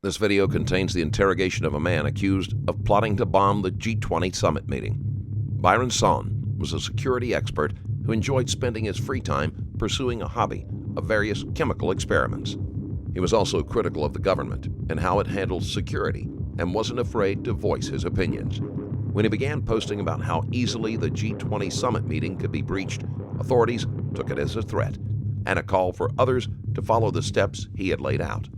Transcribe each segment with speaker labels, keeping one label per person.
Speaker 1: This video contains the interrogation of a man accused of plotting to bomb the G20 summit meeting. Byron Sonne was a security expert who enjoyed spending his free time pursuing a hobby of various chemical experiments. He was also critical of the government and how it handled security and wasn't afraid to voice his opinions. When he began posting about how easily the G20 summit meeting could be breached, authorities took it as a threat and a call for others to follow the steps he had laid out.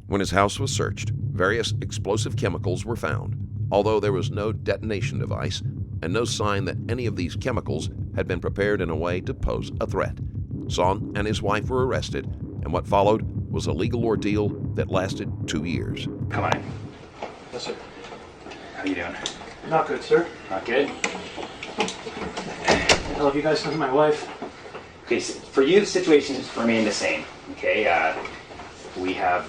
Speaker 1: When his house was searched, various explosive chemicals were found, although there was no detonation device and no sign that any of these chemicals had been prepared in a way to pose a threat. Sonne and his wife were arrested, and what followed was a legal ordeal that lasted 2 years.
Speaker 2: Come on.
Speaker 3: Yes, sir.
Speaker 2: How you doing?
Speaker 3: Not good, sir.
Speaker 2: Not good?
Speaker 3: Hell, have you guys sent my wife?
Speaker 2: Okay, so for you, the situation has remained the same. Okay, we have,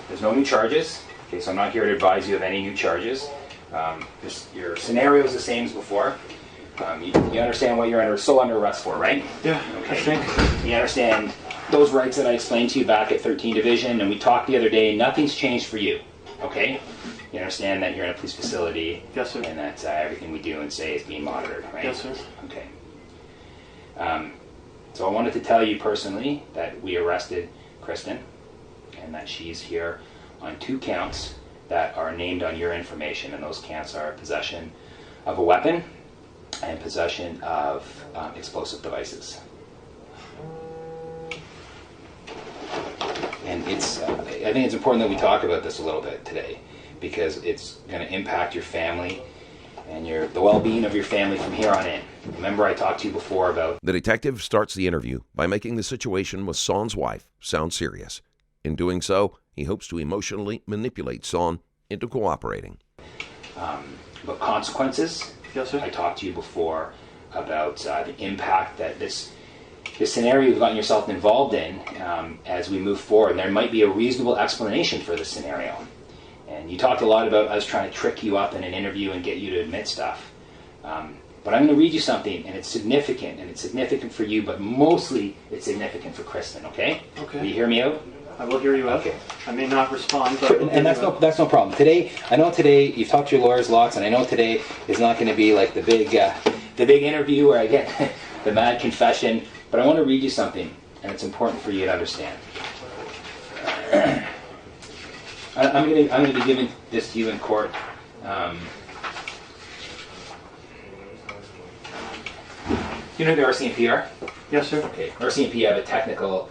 Speaker 2: there's no new charges. Okay, so I'm not here to advise you of any new charges. Your scenario is the same as before. You understand what you're still under arrest for, right?
Speaker 3: Yeah,
Speaker 2: okay.
Speaker 3: I think.
Speaker 2: You understand those rights that I explained to you back at 13 Division, and we talked the other day, and nothing's changed for you, okay? You understand that you're in a police facility,
Speaker 3: yes, sir,
Speaker 2: and that everything we do and say is being monitored, right?
Speaker 3: Yes, sir.
Speaker 2: Okay. So I wanted to tell you personally that we arrested Kristen, and that she's here on 2 counts that are named on your information, and those counts are possession of a weapon and possession of explosive devices. And I think it's important that we talk about this a little bit today, because it's going to impact your family and the well-being of your family from here on in. Remember, I talked to you before about...
Speaker 1: The detective starts the interview by making the situation with Sonne's wife sound serious. In doing so, he hopes to emotionally manipulate Sonne into cooperating.
Speaker 2: About consequences.
Speaker 3: Yes, sir.
Speaker 2: I talked to you before about the impact that this scenario you've gotten yourself involved in as we move forward. There might be a reasonable explanation for this scenario. And you talked a lot about us trying to trick you up in an interview and get you to admit stuff. But I'm going to read you something, and it's significant for you, but mostly it's significant for Kristen, okay?
Speaker 3: Okay.
Speaker 2: Will you hear me out?
Speaker 3: I will hear you out.
Speaker 2: Okay.
Speaker 3: I may not respond, but...
Speaker 2: And that's no problem. I know today you've talked to your lawyers lots, and I know today is not going to be like the big interview where I get the mad confession, but I want to read you something, and it's important for you to understand. I'm going to be giving this to you in court. You know who the RCMP are?
Speaker 3: Yes, sir.
Speaker 2: Okay. RCMP have a technical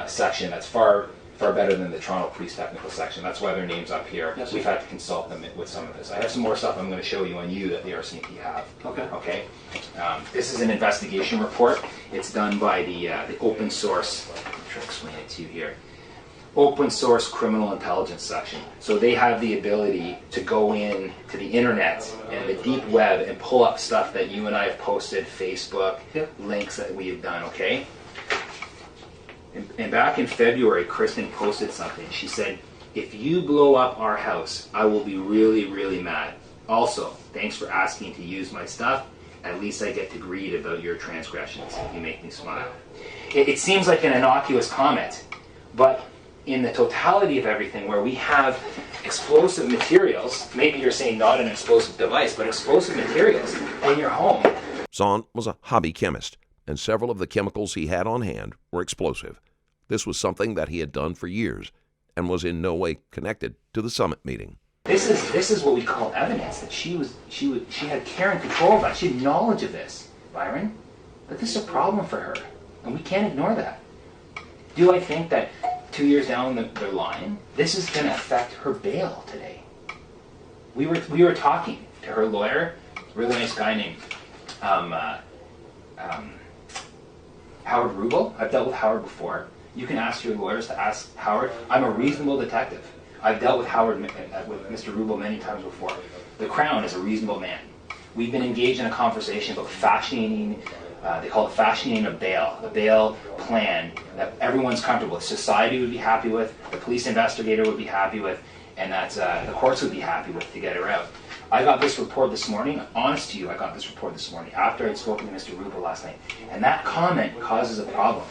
Speaker 2: section that's far better than the Toronto Police technical section. That's why their name's up here.
Speaker 3: Yes,
Speaker 2: we've had to consult them with some of this. I have some more stuff I'm going to show you on you that the RCMP have.
Speaker 3: Okay.
Speaker 2: Okay. This is an investigation report. It's done by the open source. I'm trying to explain it to you here. Open source criminal intelligence section. So they have the ability to go in to the internet and the deep web and pull up stuff that you and I have posted, Facebook, links that we have done, okay? And back in February, Kristen posted something. She said, "If you blow up our house, I will be really, really mad. Also, thanks for asking to use my stuff. At least I get to read about your transgressions. You make me smile." It seems like an innocuous comment, but in the totality of everything, where we have explosive materials, maybe you're saying not an explosive device, but explosive materials in your home.
Speaker 1: Sonne was a hobby chemist, and several of the chemicals he had on hand were explosive. This was something that he had done for years and was in no way connected to the summit meeting.
Speaker 2: This is what we call evidence that she had care and control of that. She had knowledge of this, Byron. But this is a problem for her, and we can't ignore that. Do I think that 2 years down the line, this is going to affect her bail today? We were talking to her lawyer, a really nice guy named Howard Rubel. I've dealt with Howard before. You can ask your lawyers to ask Howard. I'm a reasonable detective. I've dealt with Howard, with Mr. Rubel many times before. The Crown is a reasonable man. We've been engaged in a conversation about fashioning, they call it fashioning a bail plan that everyone's comfortable with. Society would be happy with, the police investigator would be happy with, and that the courts would be happy with to get her out. I got this report this morning, honest to you, I got this report this morning after I'd spoken to Mr. Rubel last night, and that comment causes a problem.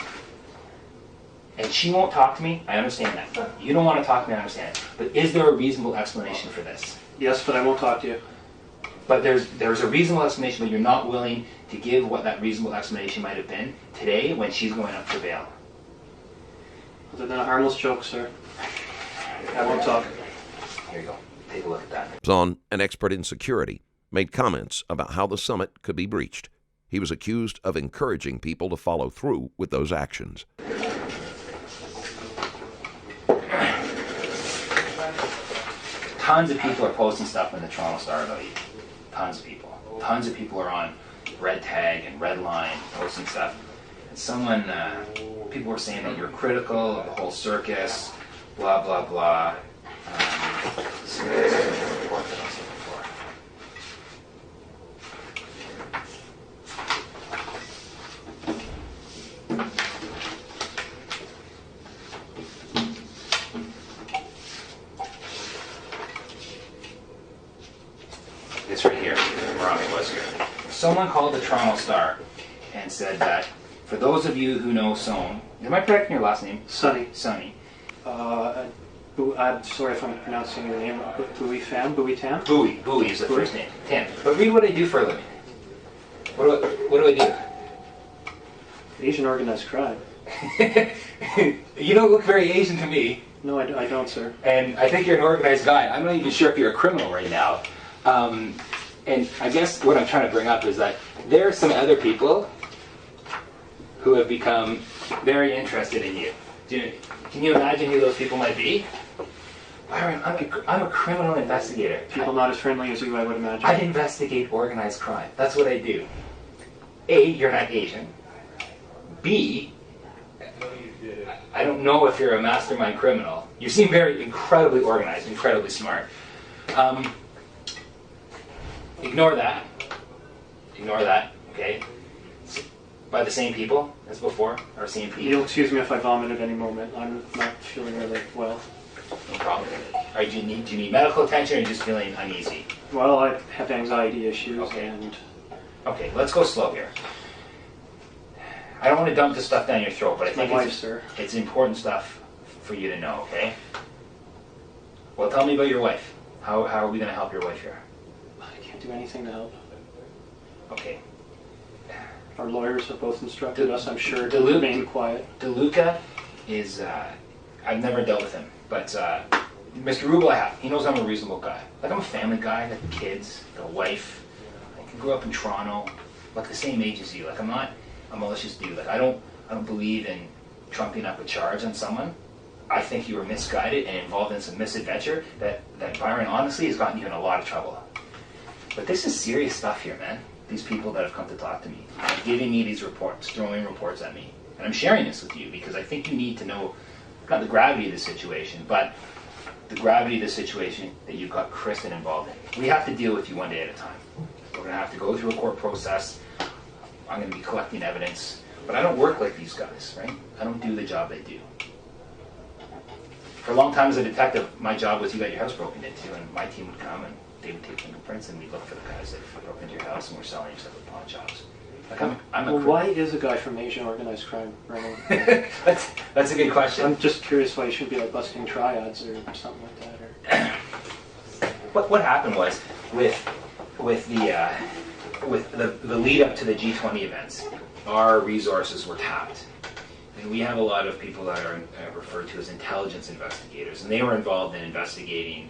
Speaker 2: and she won't talk to me, I understand that. You don't want to talk to me, I understand it. But is there a reasonable explanation for this?
Speaker 3: Yes, but I won't talk to you.
Speaker 2: But there's a reasonable explanation, but you're not willing to give what that reasonable explanation might have been today when she's going up for bail.
Speaker 3: Other than a harmless joke, sir. I won't talk.
Speaker 2: Here you go. Take a look at that.
Speaker 1: Sonne, an expert in security, made comments about how the summit could be breached. He was accused of encouraging people to follow through with those actions.
Speaker 2: Tons of people are posting stuff in the Toronto Star about you. Tons of people. Tons of people are on red tag and red line posting stuff. And people were saying that you're critical of the whole circus, blah, blah, blah. So there's a report that I was looking for. This right here, where it was here. Someone called the Toronto Star and said that for those of you who know Sonne, am I correct in your last name?
Speaker 3: Sonne.
Speaker 2: Sonne.
Speaker 3: I'm sorry if I'm pronouncing your name. Bowie Tam?
Speaker 2: Bowie is the first name. Tam. But read what I do for a living. What do I do?
Speaker 3: Asian organized crime.
Speaker 2: You don't look very Asian to me.
Speaker 3: No, I don't, sir.
Speaker 2: And I think you're an organized guy. I'm not even sure if you're a criminal right now. And I guess what I'm trying to bring up is that there are some other people who have become very interested in you. Can you imagine who those people might be? Byron, I'm a criminal investigator.
Speaker 3: People not as friendly as you, I would imagine.
Speaker 2: I investigate organized crime. That's what I do. A, you're not Asian. B, I don't know if you're a mastermind criminal. You seem very incredibly organized, incredibly smart. Ignore that. Ignore that, okay? By the same people as before, or same people.
Speaker 3: You'll excuse me if I vomit at any moment. I'm not feeling really well.
Speaker 2: No problem. Do you need medical attention, or are you just feeling uneasy?
Speaker 3: Well, I have anxiety issues,
Speaker 2: Okay.
Speaker 3: and
Speaker 2: Okay, let's go slow here. I don't want to dump this stuff down your throat, but I think
Speaker 3: my wife, sir.
Speaker 2: It's important stuff for you to know, okay? Well, tell me about your wife. How are we going to help your wife here?
Speaker 3: I can't do anything to help.
Speaker 2: Okay.
Speaker 3: Our lawyers have both instructed us, I'm sure, to
Speaker 2: Duluth-
Speaker 3: remain quiet.
Speaker 2: DeLuca is, I've never dealt with him, but Mr. Rubel I have. He knows I'm a reasonable guy. Like, I'm a family guy, I got kids, got a wife. I grew up in Toronto, like the same age as you. Like, I'm not a malicious dude. Like, I don't believe in trumping up a charge on someone. I think you were misguided and involved in some misadventure that Byron honestly has gotten you in a lot of trouble. But this is serious stuff here, man. These people that have come to talk to me, giving me these reports, throwing reports at me. And I'm sharing this with you because I think you need to know, not the gravity of the situation, but the gravity of the situation that you've got Kristen involved in. We have to deal with you one day at a time. We're going to have to go through a court process. I'm going to be collecting evidence. But I don't work like these guys, right? I don't do the job they do. For a long time as a detective, my job was you got your house broken into, and my team would come and they would take fingerprints, and we'd look for the guys that broke into your house and were selling your stuff at pawn shops. Like
Speaker 3: Well, why is a guy from Asian organized crime running?
Speaker 2: That's a good question.
Speaker 3: I'm just curious why you should be like busting triads or something like that. Or...
Speaker 2: What happened was with the lead up to the G20 events, our resources were tapped. And we have a lot of people that are referred to as intelligence investigators, and they were involved in investigating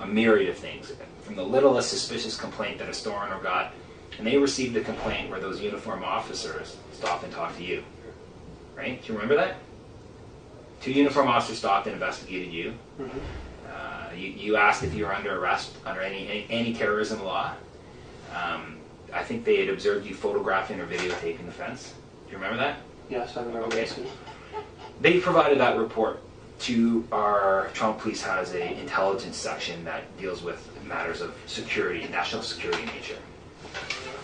Speaker 2: a myriad of things, from the littlest suspicious complaint that a store owner got, and they received a complaint where those uniformed officers stopped and talked to you. Right? Do you remember that? 2 uniformed officers stopped and investigated you.
Speaker 3: Mm-hmm.
Speaker 2: You asked if you were under arrest under any terrorism law. I think they had observed you photographing or videotaping the fence. Do you remember that?
Speaker 3: Yes, I remember.
Speaker 2: Okay.
Speaker 3: This.
Speaker 2: They provided that report to our Toronto Police has a intelligence section that deals with matters of security, national security nature.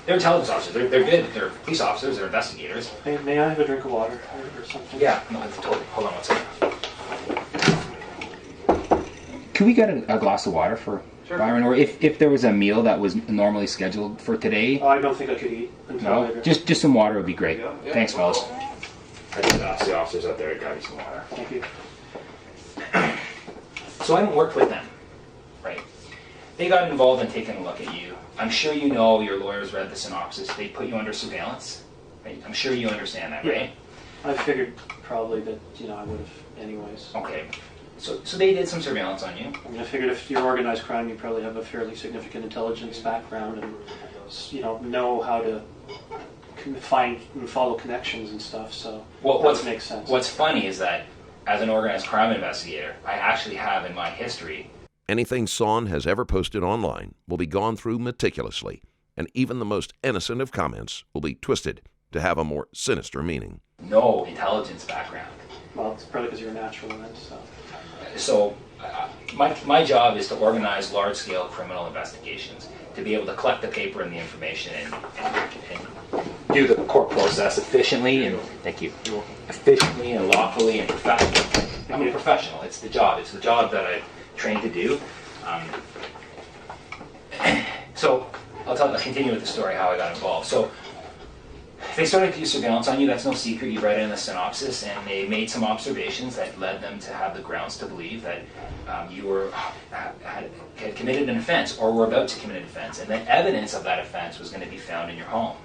Speaker 2: They're intelligence officers. They're good. They're police officers. They're investigators.
Speaker 3: May I have a drink of water or something?
Speaker 2: Yeah. No, totally. Hold on one second. Can we get a glass of water for Byron? Or if there was a meal that was normally scheduled for today?
Speaker 3: Oh, I don't think I could eat until
Speaker 2: No?
Speaker 3: later.
Speaker 2: Just some water would be great. Thanks, fellas. I just asked the officers out there to grab you some water.
Speaker 3: Thank you.
Speaker 2: So I haven't worked with them, right? They got involved in taking a look at you. I'm sure you know, your lawyers read the synopsis. They put you under surveillance, right? I'm sure you understand that, right?
Speaker 3: I figured probably that, I would have anyways.
Speaker 2: Okay. So they did some surveillance on you.
Speaker 3: I mean, I figured if you're organized crime, you probably have a fairly significant intelligence background and, know how to find and follow connections and stuff, so that makes sense.
Speaker 2: What's funny is that as an organized crime investigator, I actually have in my history...
Speaker 1: Anything Sonne has ever posted online will be gone through meticulously, and even the most innocent of comments will be twisted to have a more sinister meaning.
Speaker 2: No intelligence background.
Speaker 3: Well, it's probably because you're a natural then, so...
Speaker 2: So my job is to organize large-scale criminal investigations, to be able to collect the paper and the information and do the court process efficiently and efficiently and lawfully and professionally. I'm a professional. It's the job. It's the job that I'm trained to do. So I'll continue with the story how I got involved. So they started to do surveillance on you. That's no secret. You read it in the synopsis, and they made some observations that led them to have the grounds to believe that you had committed an offense or were about to commit an offense, and that evidence of that offense was going to be found in your home.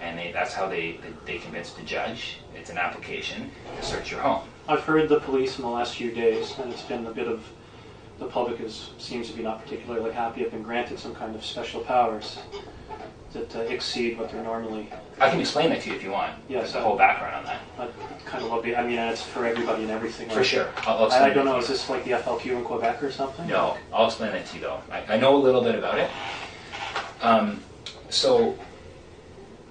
Speaker 2: And that's how they convinced the judge. It's an application to search your home.
Speaker 3: I've heard the police in the last few days, and it's been a bit of... The public seems to be not particularly happy. Have been granted some kind of special powers that exceed what they're normally...
Speaker 2: I can explain that to you if you want.
Speaker 3: Yes,
Speaker 2: the whole background on that.
Speaker 3: I kind of love it. I mean, it's for everybody and everything.
Speaker 2: For sure. I'll explain
Speaker 3: I don't know, is this like the FLQ in Quebec or something?
Speaker 2: No, I'll explain that to you though. I know a little bit about it. So,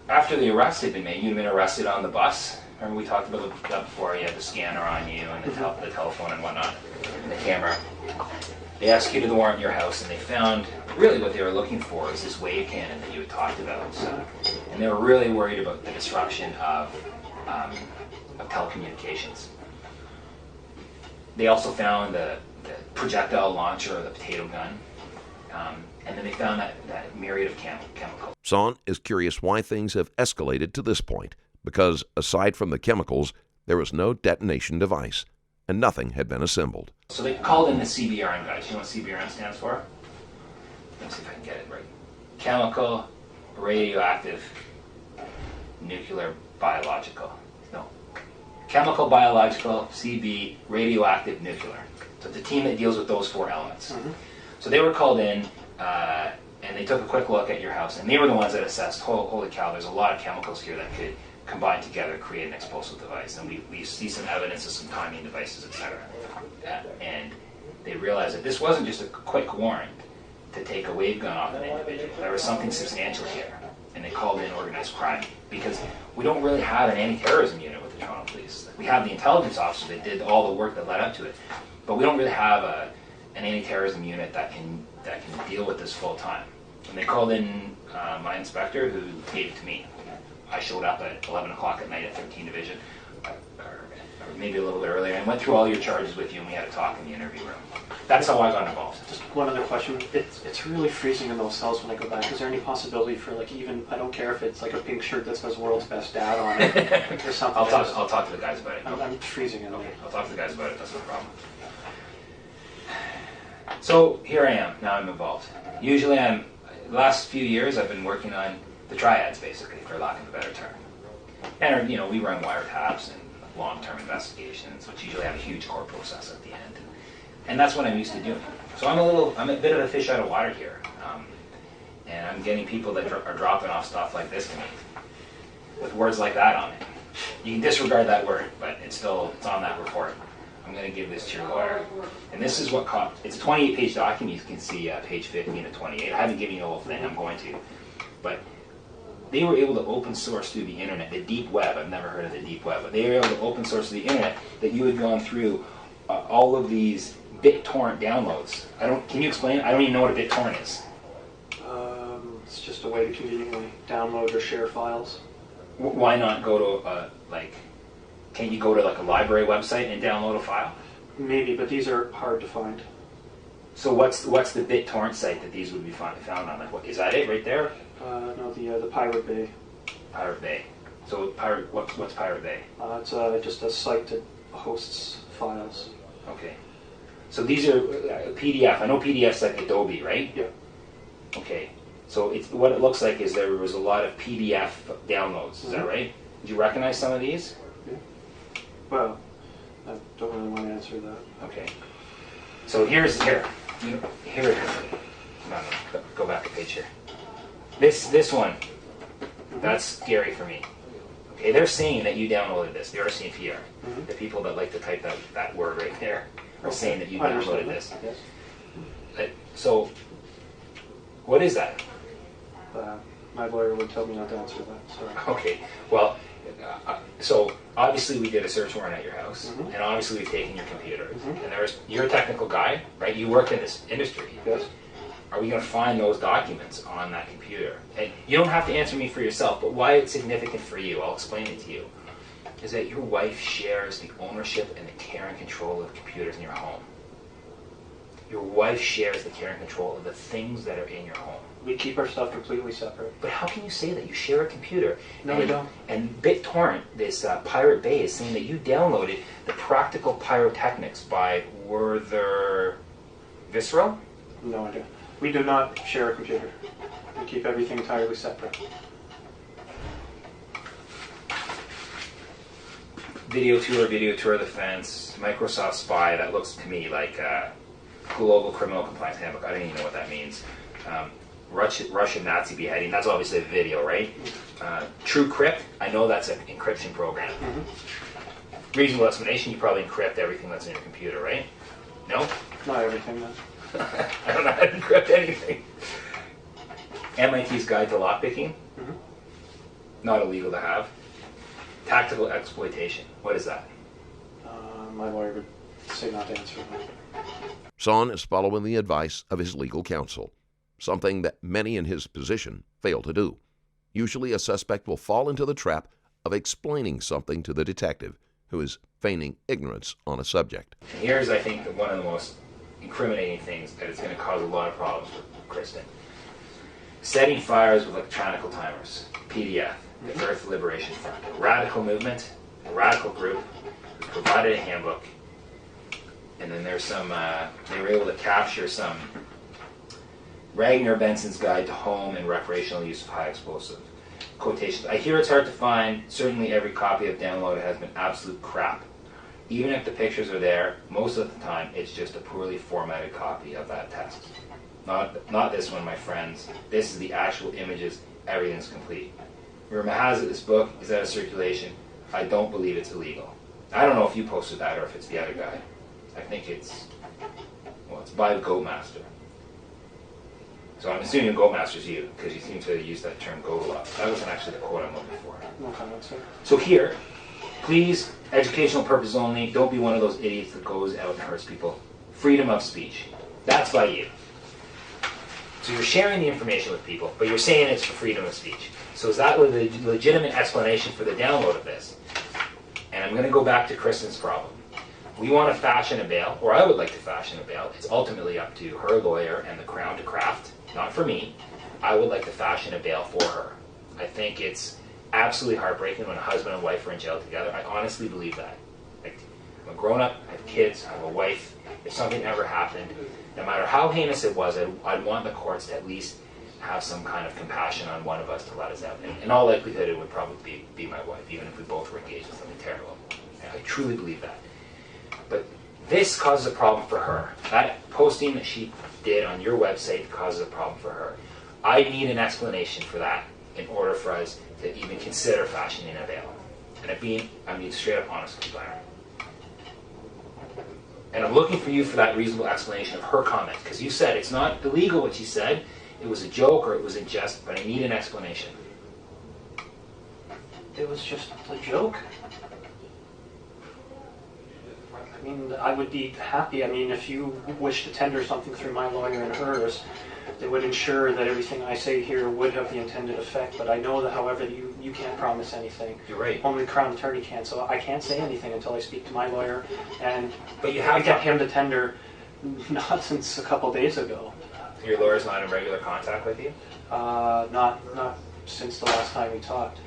Speaker 2: after the arrest had been made, you'd been arrested on the bus. Remember we talked about that before, you had the scanner on you and the telephone and whatnot, and the camera. They executed the warrant in your house, and they found really what they were looking for is this wave cannon that you had talked about. And they were really worried about the disruption of telecommunications. They also found the projectile launcher or the potato gun, and then they found that myriad of chemicals.
Speaker 1: Sonne is curious why things have escalated to this point, because aside from the chemicals, there was no detonation device, and nothing had been assembled.
Speaker 2: So they called in the CBRN guys. You know what CBRN stands for? Let's see if I can get it right. Chemical, radioactive, nuclear, biological. No. Chemical, biological, CB, radioactive, nuclear. So it's a team that deals with those four elements. Mm-hmm. So they were called in, and they took a quick look at your house, and they were the ones that assessed, holy cow, there's a lot of chemicals here that could combine together, create an explosive device. And we see some evidence of some timing devices, etc. And they realized that this wasn't just a quick warrant to take a wavegun off an individual. There was something substantial here. And they called in organized crime, because we don't really have an anti-terrorism unit with the Toronto Police. We have the intelligence officers that did all the work that led up to it, but we don't really have an anti-terrorism unit that can deal with this full time. And they called in my inspector, who gave it to me. I showed up at 11 o'clock at night at 13 Division, or maybe a little bit earlier, and went through all your charges with you, and we had a talk in the interview room. That's how I got involved.
Speaker 3: Just one other question. It's really freezing in those cells when I go back. Is there any possibility for, I don't care if it's like a pink shirt that says "World's Best Dad" on it, or something?
Speaker 2: I'll talk to the guys about it.
Speaker 3: I'm freezing in there.
Speaker 2: I'll talk to the guys about it. That's no problem. So here I am. Now I'm involved. Usually the last few years I've been working on the triads, basically, for lack of a better term. And we run wiretaps and long-term investigations, which usually have a huge court process at the end. And that's what I'm used to doing. So I'm a bit of a fish out of water here. And I'm getting people that are dropping off stuff like this to me, with words like that on it. You can disregard that word, but it's on that report. I'm going to give this to your lawyer. And this is it's a 28-page document. You can see page 15 to 28. I haven't given you the whole thing. I'm going to. But they were able to open source through the internet, the deep web. I've never heard of the deep web, but they were able to open source through the internet that you had gone through all of these BitTorrent downloads. Can you explain? I don't even know what a BitTorrent is.
Speaker 3: It's just a way to conveniently download or share files.
Speaker 2: Why not go to can't you go to a library website and download a file?
Speaker 3: Maybe, but these are hard to find.
Speaker 2: So what's the BitTorrent site that these would be found on? Is that it right there?
Speaker 3: No, the Pirate Bay.
Speaker 2: Pirate Bay. So what's Pirate Bay?
Speaker 3: It's just a site that hosts files.
Speaker 2: Okay. So these are PDF. I know PDF's like Adobe, right?
Speaker 3: Yeah.
Speaker 2: Okay. So what it looks like is there was a lot of PDF downloads. Is that right? Did you recognize some of these?
Speaker 3: Yeah. Well, I don't really want to answer that.
Speaker 2: Okay. So here it is. No, go back a page here. This one, that's scary for me. Okay, they're saying that you downloaded this. The RCMP are. The people that like to type that word right there are saying that you downloaded this.
Speaker 3: Yes.
Speaker 2: So, what is that?
Speaker 3: My lawyer would tell me not to answer that. Sorry.
Speaker 2: Okay, well, so obviously we did a search warrant at your house, and obviously we've taken your computer. And you're a technical guy, right? You work in this industry.
Speaker 3: Yes.
Speaker 2: Are we going to find those documents on that computer? And you don't have to answer me for yourself, but why it's significant for you, I'll explain it to you, is that your wife shares the ownership and the care and control of computers in your home. Your wife shares the care and control of the things that are in your home.
Speaker 3: We keep our stuff completely separate.
Speaker 2: But how can you say that? You share a computer.
Speaker 3: No, we don't.
Speaker 2: And BitTorrent, this Pirate Bay, is saying that you downloaded the Practical Pyrotechnics by Werther Visceral?
Speaker 3: No idea. We do not share a computer. We keep everything entirely separate.
Speaker 2: Video tour of the fence, Microsoft Spy, that looks to me like Global Criminal Compliance Handbook. I don't even know what that means. Russian Nazi beheading, that's obviously a video, right? TrueCrypt, I know that's an encryption program. Reasonable explanation, you probably encrypt everything that's in your computer, right? No?
Speaker 3: Not everything, no.
Speaker 2: I don't know how to encrypt anything. MIT's Guide to Lockpicking, not illegal to have. Tactical exploitation, what is that?
Speaker 3: My lawyer would say not to answer that.
Speaker 1: Sonne is following the advice of his legal counsel, something that many in his position fail to do. Usually a suspect will fall into the trap of explaining something to the detective who is feigning ignorance on a subject.
Speaker 2: And here's, I think, one of the most incriminating things that is going to cause a lot of problems for Kristen. Setting fires with electronic timers, PDF, the Earth Liberation Front, a radical movement, a radical group, who provided a handbook, and then there's some, they were able to capture some Ragnar Benson's Guide to Home and Recreational Use of High Explosive quotations. I hear it's hard to find. Certainly every copy I've downloaded has been absolute crap. Even if the pictures are there, most of the time it's just a poorly formatted copy of that text. Not this one, my friends. This is the actual images. Everything's complete. Rumor has it this book is out of circulation. I don't believe it's illegal. I don't know if you posted that or if it's the other guy. I think it's by Goatmaster. So I'm assuming Goatmaster's you, because you seem to use that term goat a lot. That wasn't actually the quote I'm looking for.
Speaker 3: No comment, sir.
Speaker 2: So here, please, educational purposes only, don't be one of those idiots that goes out and hurts people. Freedom of speech. That's by you. So you're sharing the information with people, but you're saying it's for freedom of speech. So is that a legitimate explanation for the download of this? And I'm going to go back to Kristen's problem. We want to fashion a bail, or I would like to fashion a bail. It's ultimately up to her lawyer and the Crown to craft, not for me. I would like to fashion a bail for her. I think it's absolutely heartbreaking when a husband and wife are in jail together. I honestly believe that. Like, I'm a grown-up, I have kids, I have a wife. If something ever happened, no matter how heinous it was, I'd want the courts to at least have some kind of compassion on one of us to let us out. And in all likelihood, it would probably be my wife, even if we both were engaged in something terrible. I truly believe that. But this causes a problem for her. That posting that she did on your website causes a problem for her. I need an explanation for that in order for us to even consider fashioning a bail. And I'm being straight up honest with you, Byron. And I'm looking for you for that reasonable explanation of her comment. Because you said it's not illegal what she said, it was a joke or it was in jest, but I need an explanation.
Speaker 3: It was just a joke. I mean, I would be happy. I mean, if you wish to tender something through my lawyer and hers, it would ensure that everything I say here would have the intended effect. But I know that, however, you can't promise anything.
Speaker 2: You're right.
Speaker 3: Only the Crown Attorney can, so I can't say anything until I speak to my lawyer. And
Speaker 2: but you have
Speaker 3: to get him to tender not since a couple days ago.
Speaker 2: Your lawyer's not in regular contact with you?
Speaker 3: Not since the last time we talked.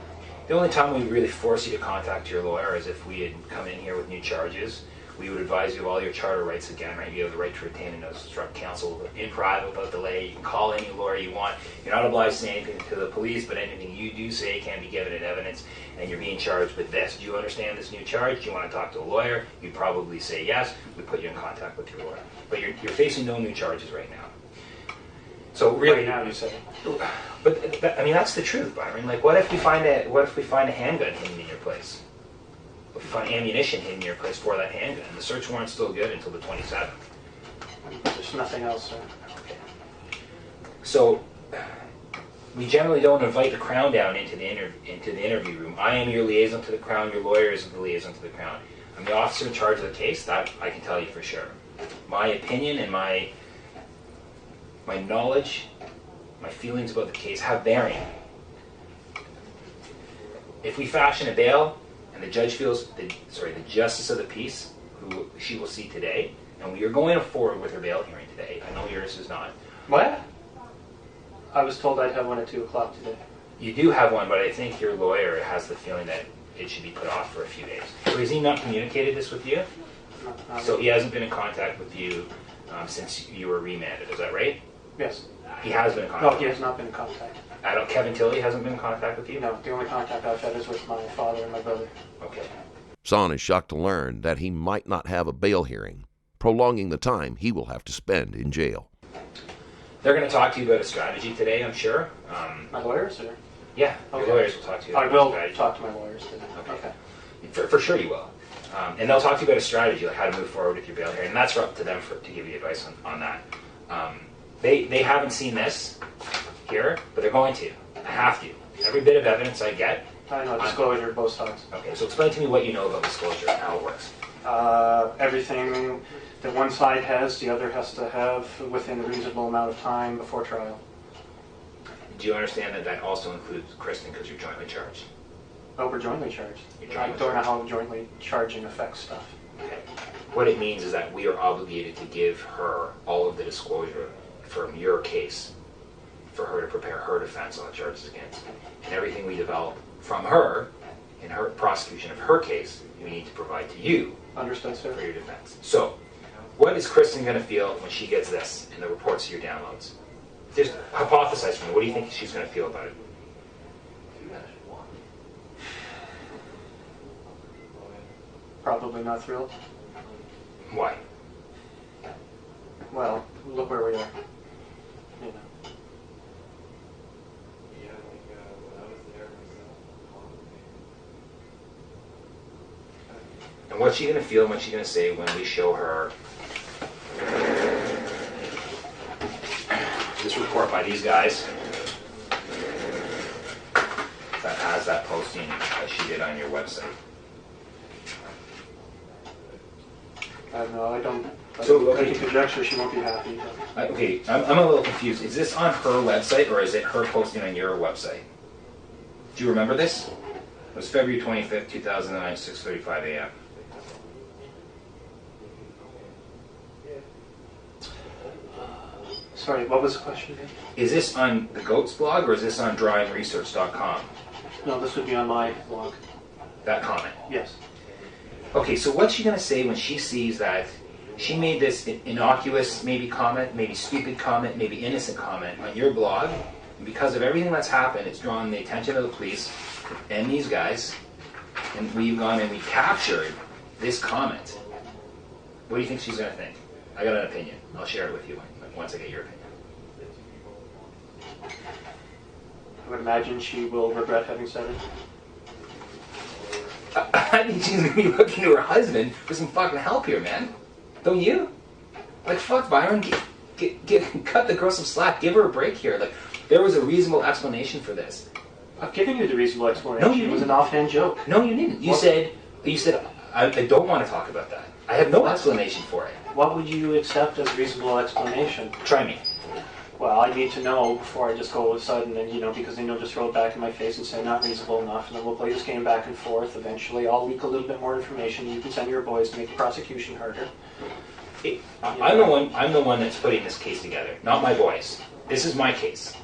Speaker 2: The only time we really force you to contact your lawyer is if we had come in here with new charges. We would advise you of all your charter rights again, right? You have the right to retain and instruct counsel in private without delay. You can call any lawyer you want. You're not obliged to say anything to the police, but anything you do say can be given in evidence, and you're being charged with this. Do you understand this new charge? Do you want to talk to a lawyer? You probably say yes. We put you in contact with your lawyer. But you're facing no new charges right now. So really,
Speaker 3: Right now you say.
Speaker 2: but I mean that's the truth, Byron. Like, what if we find a handgun hidden in your place? What if we find ammunition hidden in your place for that handgun? The search warrant's still good until the 27th.
Speaker 3: There's nothing else, sir.
Speaker 2: Okay. So we generally don't invite the Crown down into the interview room. I am your liaison to the Crown. Your lawyer is the liaison to the Crown. I'm the officer in charge of the case. That I can tell you for sure. My opinion and my knowledge, my feelings about the case have bearing. If we fashion a bail and the judge feels, the justice of the peace, who she will see today, and we are going forward with her bail hearing today. I know yours is not.
Speaker 3: What? I was told I'd have one at 2 o'clock today.
Speaker 2: You do have one, but I think your lawyer has the feeling that it should be put off for a few days. So has he not communicated this with you?
Speaker 3: Not
Speaker 2: So he hasn't been in contact with you since you were remanded, is that right?
Speaker 3: Yes.
Speaker 2: He has been in
Speaker 3: No,
Speaker 2: contact.
Speaker 3: he has not been in contact.
Speaker 2: Kevin Tilley hasn't been in contact with you?
Speaker 3: No, the only contact I've had is with my father and my brother.
Speaker 2: Okay.
Speaker 1: Sonne is shocked to learn that he might not have a bail hearing, prolonging the time he will have to spend in jail.
Speaker 2: They're going to talk to you about a strategy today, I'm sure.
Speaker 3: My lawyers, or?
Speaker 2: Yeah, your
Speaker 3: Okay.
Speaker 2: lawyers will talk to you
Speaker 3: I
Speaker 2: about
Speaker 3: will
Speaker 2: a strategy.
Speaker 3: talk to my lawyers today.
Speaker 2: Okay. For sure you will. And they'll talk to you about a strategy, like how to move forward with your bail hearing. And that's up to them to give you advice on that. They haven't seen this here, but they're going to. I have to. Every bit of evidence I get.
Speaker 3: I know disclosure both sides.
Speaker 2: Okay, so explain to me what you know about disclosure and how it works.
Speaker 3: Everything that one side has, the other has to have within a reasonable amount of time before trial.
Speaker 2: Do you understand that that also includes Kristen because you're jointly charged?
Speaker 3: Oh, we're jointly charged.
Speaker 2: You're
Speaker 3: I
Speaker 2: jointly
Speaker 3: don't know
Speaker 2: charged.
Speaker 3: how jointly charging affects stuff.
Speaker 2: Okay. What it means is that we are obligated to give her all of the disclosure from your case for her to prepare her defense on the charges against. And everything we develop from her in her prosecution of her case, we need to provide to you
Speaker 3: Understood,
Speaker 2: for
Speaker 3: sir?
Speaker 2: your defense. So, what is Kristen going to feel when she gets this in the reports of your downloads? Just hypothesize for me. What do you think she's going to feel about it?
Speaker 3: Probably not thrilled.
Speaker 2: Why?
Speaker 3: Well, look where we are. You know.
Speaker 2: And what's she going to feel and what's she going to say when we show her this report by these guys that has that posting that she did on your website?
Speaker 3: I don't know. I don't.
Speaker 2: So,
Speaker 3: I
Speaker 2: okay.
Speaker 3: can conjecture she won't be happy. But
Speaker 2: Okay, I'm a little confused. Is this on her website or is it her posting on your website? Do you remember this? It was February 25th, 2009, 6:35 a.m.
Speaker 3: sorry, what was the question again?
Speaker 2: Is this on the GOAT's blog or is this on drawingresearch.com?
Speaker 3: No, this would be on my blog.
Speaker 2: That comment.
Speaker 3: Yes.
Speaker 2: Okay, so what's she going to say when she sees that she made this innocuous maybe comment, maybe stupid comment, maybe innocent comment on your blog, and because of everything that's happened, it's drawn the attention of the police and these guys, and we've gone and we captured this comment. What do you think she's going to think? I got an opinion. I'll share it with you once I get your opinion.
Speaker 3: I would imagine she will regret having said it.
Speaker 2: I think she's going to be looking to her husband for some fucking help here, man. Don't you? Like, fuck, Byron, cut the girl some slack. Give her a break here. Like, there was a reasonable explanation for this.
Speaker 3: I've given you the reasonable explanation.
Speaker 2: No, you
Speaker 3: It was
Speaker 2: didn't.
Speaker 3: an offhand joke.
Speaker 2: No, you didn't. You
Speaker 3: What?
Speaker 2: said, I don't want to talk about that. I have no explanation for it.
Speaker 3: What would you accept as a reasonable explanation?
Speaker 2: Try me.
Speaker 3: Well, I need to know before I just go all of a sudden, and because then you'll just throw it back in my face and say not reasonable enough, and then we'll play this game back and forth. Eventually, I'll leak a little bit more information. You can send your boys to make the prosecution harder.
Speaker 2: I'm the one that's putting this case together, not my boys. This is my case.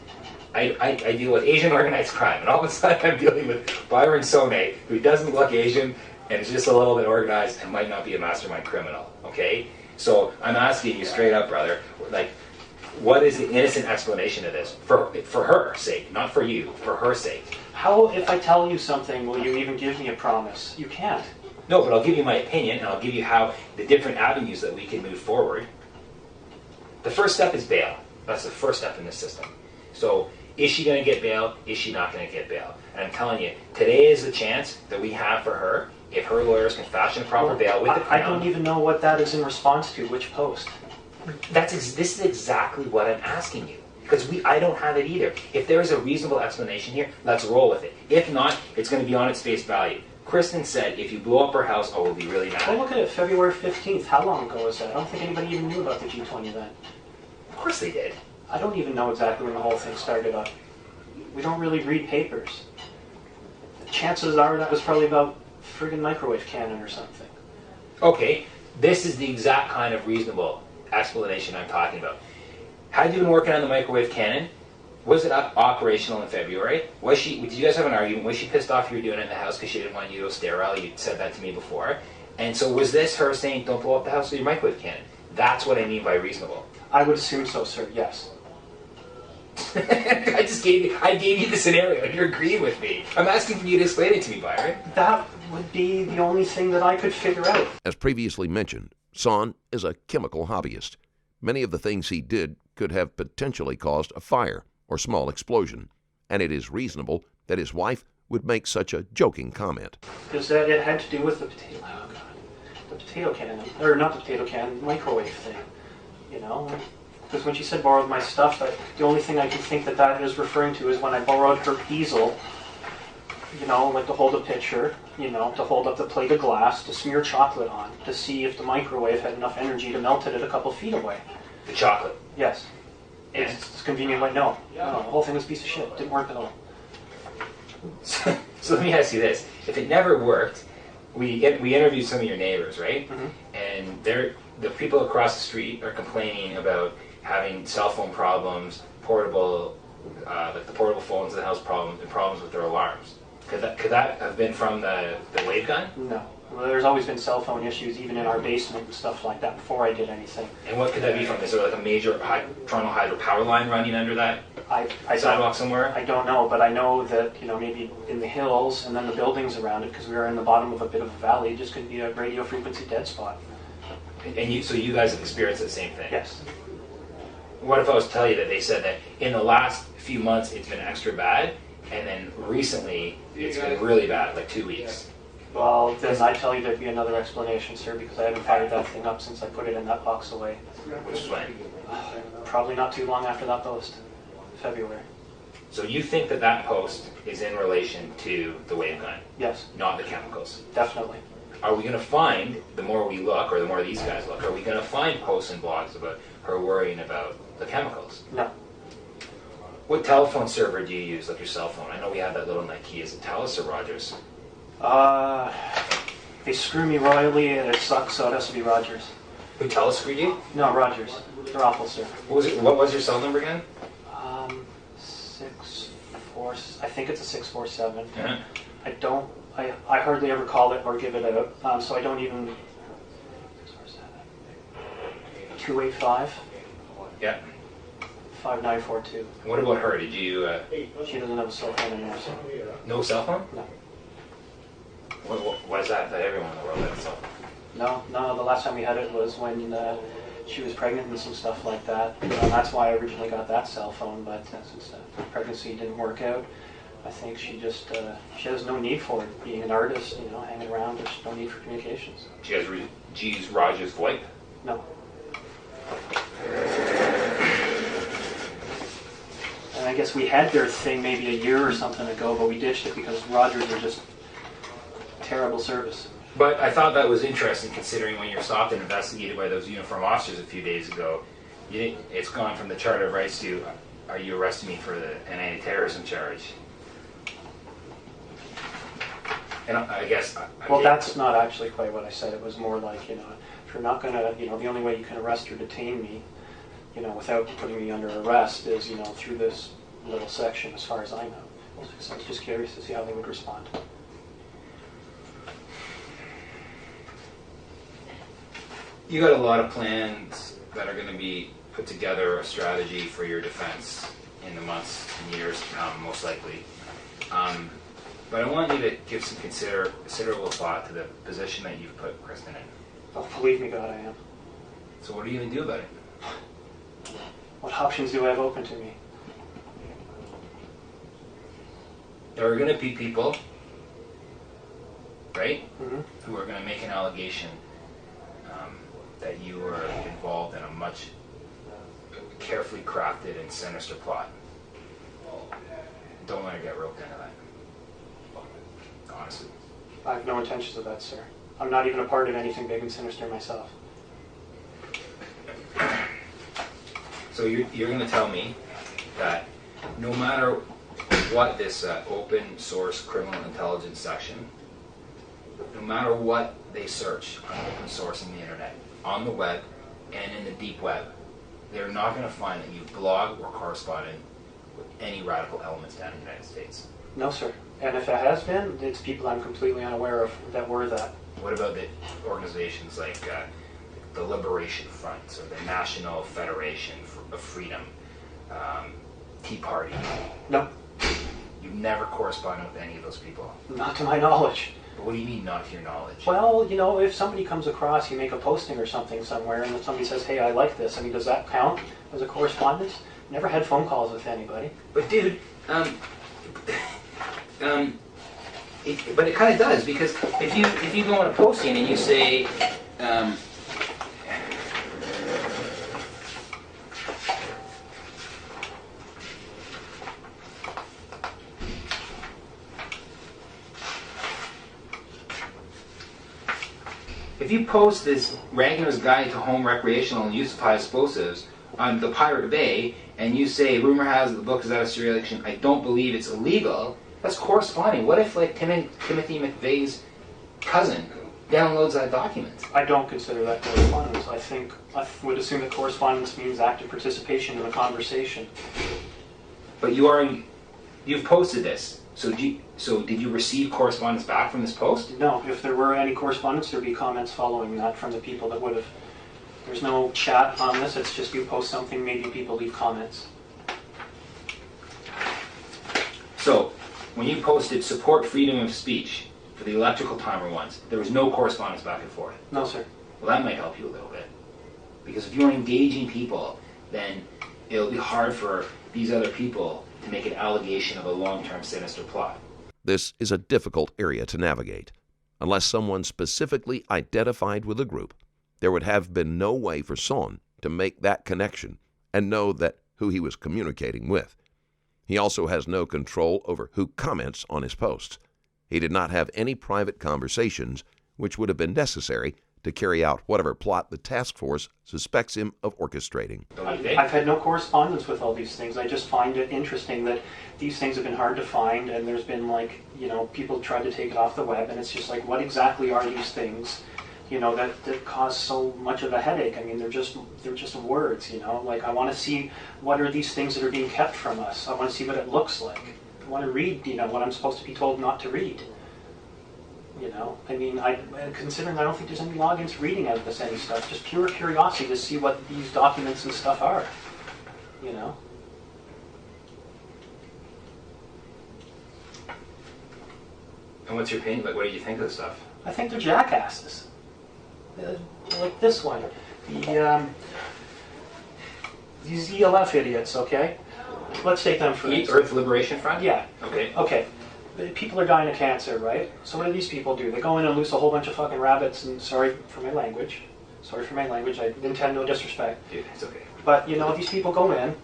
Speaker 2: I deal with Asian organized crime, and all of a sudden I'm dealing with Byron Sonne, who doesn't look Asian and is just a little bit organized and might not be a mastermind criminal, okay? So I'm asking you straight up, brother, like, what is the innocent explanation of this? For her sake, not for you, for her sake.
Speaker 3: How, if I tell you something, will you even give me a promise? You can't.
Speaker 2: No, but I'll give you my opinion, and I'll give you how the different avenues that we can move forward. The first step is bail. That's the first step in this system. So, is she going to get bail? Is she not going to get bail? And I'm telling you, today is the chance that we have for her, if her lawyers can fashion a proper bail with the Crown.
Speaker 3: I don't even know what that is in response to, which post.
Speaker 2: This is exactly what I'm asking you. Because I don't have it either. If there is a reasonable explanation here, let's roll with it. If not, it's going to be on its face value. Kristen said, if you blow up her house, I will be really mad.
Speaker 3: Well, look at it, February 15th. How long ago was that? I don't think anybody even knew about the G20 then.
Speaker 2: Of course they did.
Speaker 3: I don't even know exactly when the whole thing started up. We don't really read papers. The chances are that was probably about friggin' microwave cannon or something.
Speaker 2: Okay, this is the exact kind of reasonable explanation I'm talking about. Had you been working on the microwave cannon? Was it operational in February? Did you guys have an argument? Was she pissed off you were doing it in the house because she didn't want you to go sterile? You said that to me before. And so was this her saying, don't blow up the house with your microwave cannon? That's what I mean by reasonable.
Speaker 3: I would assume so, sir, yes.
Speaker 2: I gave you the scenario and you're agreeing with me. I'm asking for you to explain it to me, Byron.
Speaker 3: That would be the only thing that I could figure out.
Speaker 1: As previously mentioned, Sonne is a chemical hobbyist. Many of the things he did could have potentially caused a fire or small explosion, and it is reasonable that his wife would make such a joking comment.
Speaker 3: Is that it had to do with the potato cannon, or not the potato cannon, microwave thing, you know? Because when she said borrowed my stuff, the only thing I can think that is referring to is when I borrowed her easel, you know, like to hold a picture, you know, to hold up the plate of glass, to smear chocolate on, to see if the microwave had enough energy to melt it at a couple feet away.
Speaker 2: The chocolate?
Speaker 3: Yes.
Speaker 2: Yes.
Speaker 3: It's convenient, like, no, the whole thing was a piece of shit. Didn't work at all.
Speaker 2: So let me ask you this. If it never worked, we interviewed some of your neighbors, right?
Speaker 3: Mm-hmm.
Speaker 2: And the people across the street are complaining about having cell phone problems, like the portable phones in the house problems, and problems with their alarms. Could that have been from the wave gun?
Speaker 3: No. Well, there's always been cell phone issues, even in our basement and stuff like that, before I did anything.
Speaker 2: And what could that be from? Is there like a major Toronto Hydro power line running under that sidewalk somewhere?
Speaker 3: I don't know, but I know that, you know, maybe in the hills and then the buildings around it, because we are in the bottom of a bit of a valley, just could be a radio frequency dead spot.
Speaker 2: And so you guys have experienced the same thing?
Speaker 3: Yes.
Speaker 2: What if I was to tell you that they said that in the last few months it's been extra bad, and then recently it's been really bad, like 2 weeks?
Speaker 3: Well, then I tell you there'd be another explanation, sir, because I haven't fired that thing up since I put it in that box away.
Speaker 2: Which is when?
Speaker 3: Probably not too long after that post, February.
Speaker 2: So you think that post is in relation to the wave gun?
Speaker 3: Yes.
Speaker 2: Not the chemicals?
Speaker 3: Definitely.
Speaker 2: Are we going to find, the more we look, or the more these guys look, are we going to find posts and blogs about her worrying about the chemicals?
Speaker 3: No.
Speaker 2: What telephone server do you use, like your cell phone? I know we have that little Nike. Is it Telus or Rogers?
Speaker 3: They screw me royally and it sucks, so it has to be Rogers.
Speaker 2: Who Telus screwed you?
Speaker 3: No, Rogers. They're awful, sir.
Speaker 2: What was your cell number again?
Speaker 3: 647. I think it's a 647.
Speaker 2: Uh-huh.
Speaker 3: I hardly ever call it or give it out, so I don't even. 647. 285.
Speaker 2: Yeah.
Speaker 3: 5942.
Speaker 2: And what about her? Did you?
Speaker 3: She doesn't have a cell phone anymore, so.
Speaker 2: No cell phone?
Speaker 3: No.
Speaker 2: Why is that? That everyone in the world has a cell phone?
Speaker 3: No. The last time we had it was when she was pregnant and some stuff like that. That's why I originally got that cell phone. But since the pregnancy didn't work out, I think she has no need for it. Being an artist, you know, hanging around, there's no need for communications.
Speaker 2: Do you use Rogers VoIP?
Speaker 3: No. And I guess we had their thing maybe a year or something ago, but we ditched it because Rogers were just terrible service.
Speaker 2: But I thought that was interesting, considering when you're stopped and investigated by those uniformed officers a few days ago, it's gone from the Charter of Rights to, are you arresting me for an anti-terrorism charge? And I guess...
Speaker 3: That's not actually quite what I said. It was more like, you know, if you're not going to, you know, the only way you can arrest or detain me, you know, without putting me under arrest is, you know, through this little section, as far as I know. So I was just curious to see how they would respond.
Speaker 2: You got a lot of plans that are going to be put together, a strategy for your defense in the months and years to come, most likely. But I want you to give some considerable thought to the position that you've put Kristen in.
Speaker 3: Oh, believe me, God, I am.
Speaker 2: So what are you going to do about it?
Speaker 3: What options do I have open to me?
Speaker 2: There are going to be people, right,
Speaker 3: Mm-hmm.
Speaker 2: who are going to make an allegation that you were involved in a much carefully crafted and sinister plot. Don't let her get roped into that. Honestly.
Speaker 3: I have no intentions of that, sir. I'm not even a part of anything big and sinister myself.
Speaker 2: So you're going to tell me that no matter what this open source criminal intelligence section, no matter what they search on open source in the internet, on the web, and in the deep web, they're not going to find that you blog or corresponded with any radical elements down in the United States.
Speaker 3: No, sir. And if it has been, it's people I'm completely unaware of that were that.
Speaker 2: What about the organizations like the Liberation Front or the National Federation of Freedom, Tea Party?
Speaker 3: No,
Speaker 2: You've never corresponded with any of those people.
Speaker 3: not to my knowledge.
Speaker 2: But what do you mean, not to your knowledge?
Speaker 3: Well, you know, if somebody comes across, you make a posting or something somewhere, and then somebody says, hey, I like this. I mean, does that count as a correspondence? Never had phone calls with anybody.
Speaker 2: But dude, but it kind of does, because if you go on a posting and you say, if you post this Rankiner's Guide to Home Recreational and Use of High Explosives on the Pirate Bay, and you say, rumor has it the book is out of circulation, I don't believe it's illegal, that's corresponding. What if, like, Timothy McVeigh's cousin downloads that document?
Speaker 3: I don't consider that correspondence. I would assume that correspondence means active participation in a conversation.
Speaker 2: But you've posted this. So did you receive correspondence back from this post?
Speaker 3: No, if there were any correspondence, there'd be comments following that from the people that would have. There's no chat on this, it's just you post something, maybe people leave comments.
Speaker 2: So, when you posted support freedom of speech for the electrical timer once, there was no correspondence back and forth.
Speaker 3: No, sir.
Speaker 2: Well, that might help you a little bit. Because if you're engaging people, then it'll be hard for these other people to make an allegation of a long-term sinister plot.
Speaker 1: This is a difficult area to navigate. Unless someone specifically identified with the group, there would have been no way for Sonne to make that connection and know that who he was communicating with. He also has no control over who comments on his posts. He did not have any private conversations, which would have been necessary to carry out whatever plot the task force suspects him of orchestrating.
Speaker 3: I've had no correspondence with all these things. I just find it interesting that these things have been hard to find, and there's been, like, you know, people tried to take it off the web, and it's just like, what exactly are these things, you know, that cause so much of a headache? I mean, they're just words, you know. Like, I want to see what are these things that are being kept from us. I want to see what it looks like. I want to read, you know, what I'm supposed to be told not to read. You know, I mean, considering I don't think there's any law against reading out of this any stuff. Just pure curiosity to see what these documents and stuff are. You know.
Speaker 2: And what's your opinion? Like, what do you think of the stuff?
Speaker 3: I think they're jackasses. Like this one, these ELF idiots. Okay, let's take them for instance.
Speaker 2: Earth Liberation Front?
Speaker 3: Yeah.
Speaker 2: Okay.
Speaker 3: Okay. People are dying of cancer, right? So what do these people do? They go in and loose a whole bunch of fucking rabbits, and sorry for my language, I intend no disrespect.
Speaker 2: Dude, it's okay.
Speaker 3: But, you know, these people go in,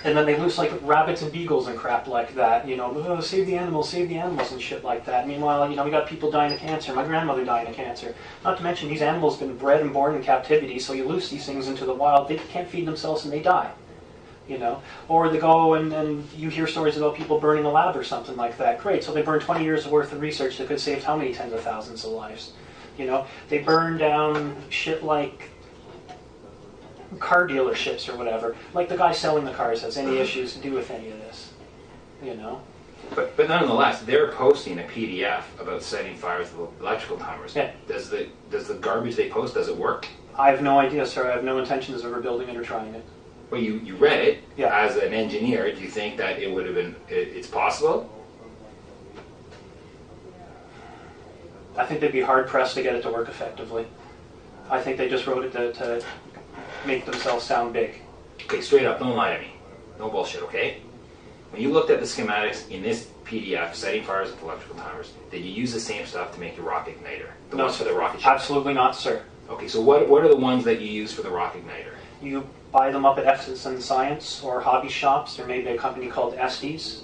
Speaker 3: and then they loose, like, rabbits and beagles and crap like that, you know, oh, save the animals and shit like that. Meanwhile, you know, we got people dying of cancer, my grandmother dying of cancer. Not to mention, these animals have been bred and born in captivity, so you loose these things into the wild, they can't feed themselves and they die. You know, or they go and you hear stories about people burning a lab or something like that. Great, so they burn 20 years worth of research that could save how many tens of thousands of lives? You know, they burn down shit like car dealerships or whatever. Like the guy selling the cars has any issues to do with any of this, you know?
Speaker 2: But nonetheless, they're posting a PDF about setting fires with electrical timers.
Speaker 3: Yeah.
Speaker 2: Does the garbage they post, does it work?
Speaker 3: I have no idea, sir. I have no intentions of ever building it or trying it.
Speaker 2: Well, you read it.
Speaker 3: Yeah.
Speaker 2: As an engineer, do you think that it would have been, it's possible?
Speaker 3: I think they'd be hard-pressed to get it to work effectively. I think they just wrote it to make themselves sound big.
Speaker 2: Okay, straight up, don't lie to me. No bullshit, okay? When you looked at the schematics in this PDF, setting fires with electrical timers, did you use the same stuff to make your rocket igniter? The
Speaker 3: No,
Speaker 2: ones for the rocket ship?
Speaker 3: absolutely not, sir.
Speaker 2: Okay, so what are the ones that you use for the rocket igniter?
Speaker 3: You buy them up at Essence and Science or hobby shops. They're made by a company called Estes.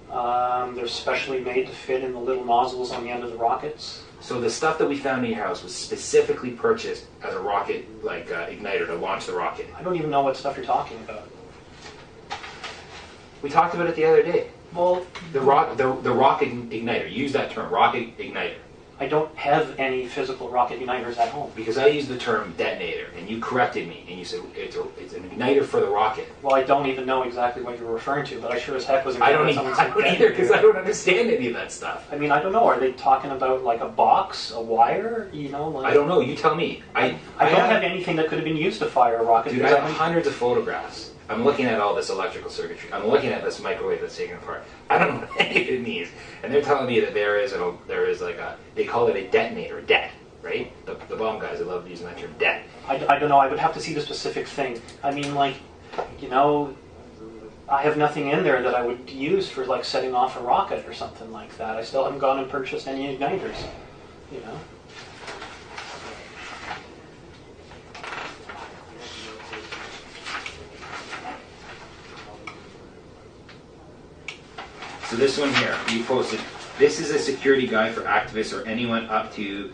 Speaker 3: They're specially made to fit in the little nozzles on the end of the rockets.
Speaker 2: So the stuff that we found in your house was specifically purchased as a rocket, igniter to launch the rocket.
Speaker 3: I don't even know what stuff you're talking about.
Speaker 2: We talked about it the other day.
Speaker 3: Well,
Speaker 2: The rocket igniter. Use that term, rocket igniter.
Speaker 3: I don't have any physical rocket igniters at home.
Speaker 2: Because I used the term detonator, and you corrected me, and you said it's an igniter for the rocket.
Speaker 3: Well, I don't even know exactly what you're referring to, but I sure as heck was.
Speaker 2: I don't either, because I don't understand any of that stuff.
Speaker 3: I mean, I don't know. Are they talking about like a box, a wire? You know, like,
Speaker 2: I don't know. You tell me.
Speaker 3: I don't have anything that could have been used to fire a rocket.
Speaker 2: Dude, I have hundreds of photographs. I'm looking at all this electrical circuitry. I'm looking at this microwave that's taken apart. I don't know what any of it means. And they're telling me that there is they call it a detonator, det, right? The bomb guys, they love using that term, det.
Speaker 3: I don't know. I would have to see the specific thing. I mean, like, you know, I have nothing in there that I would use for like setting off a rocket or something like that. I still haven't gone and purchased any igniters, you know.
Speaker 2: So this one here, you posted, this is a security guide for activists or anyone up to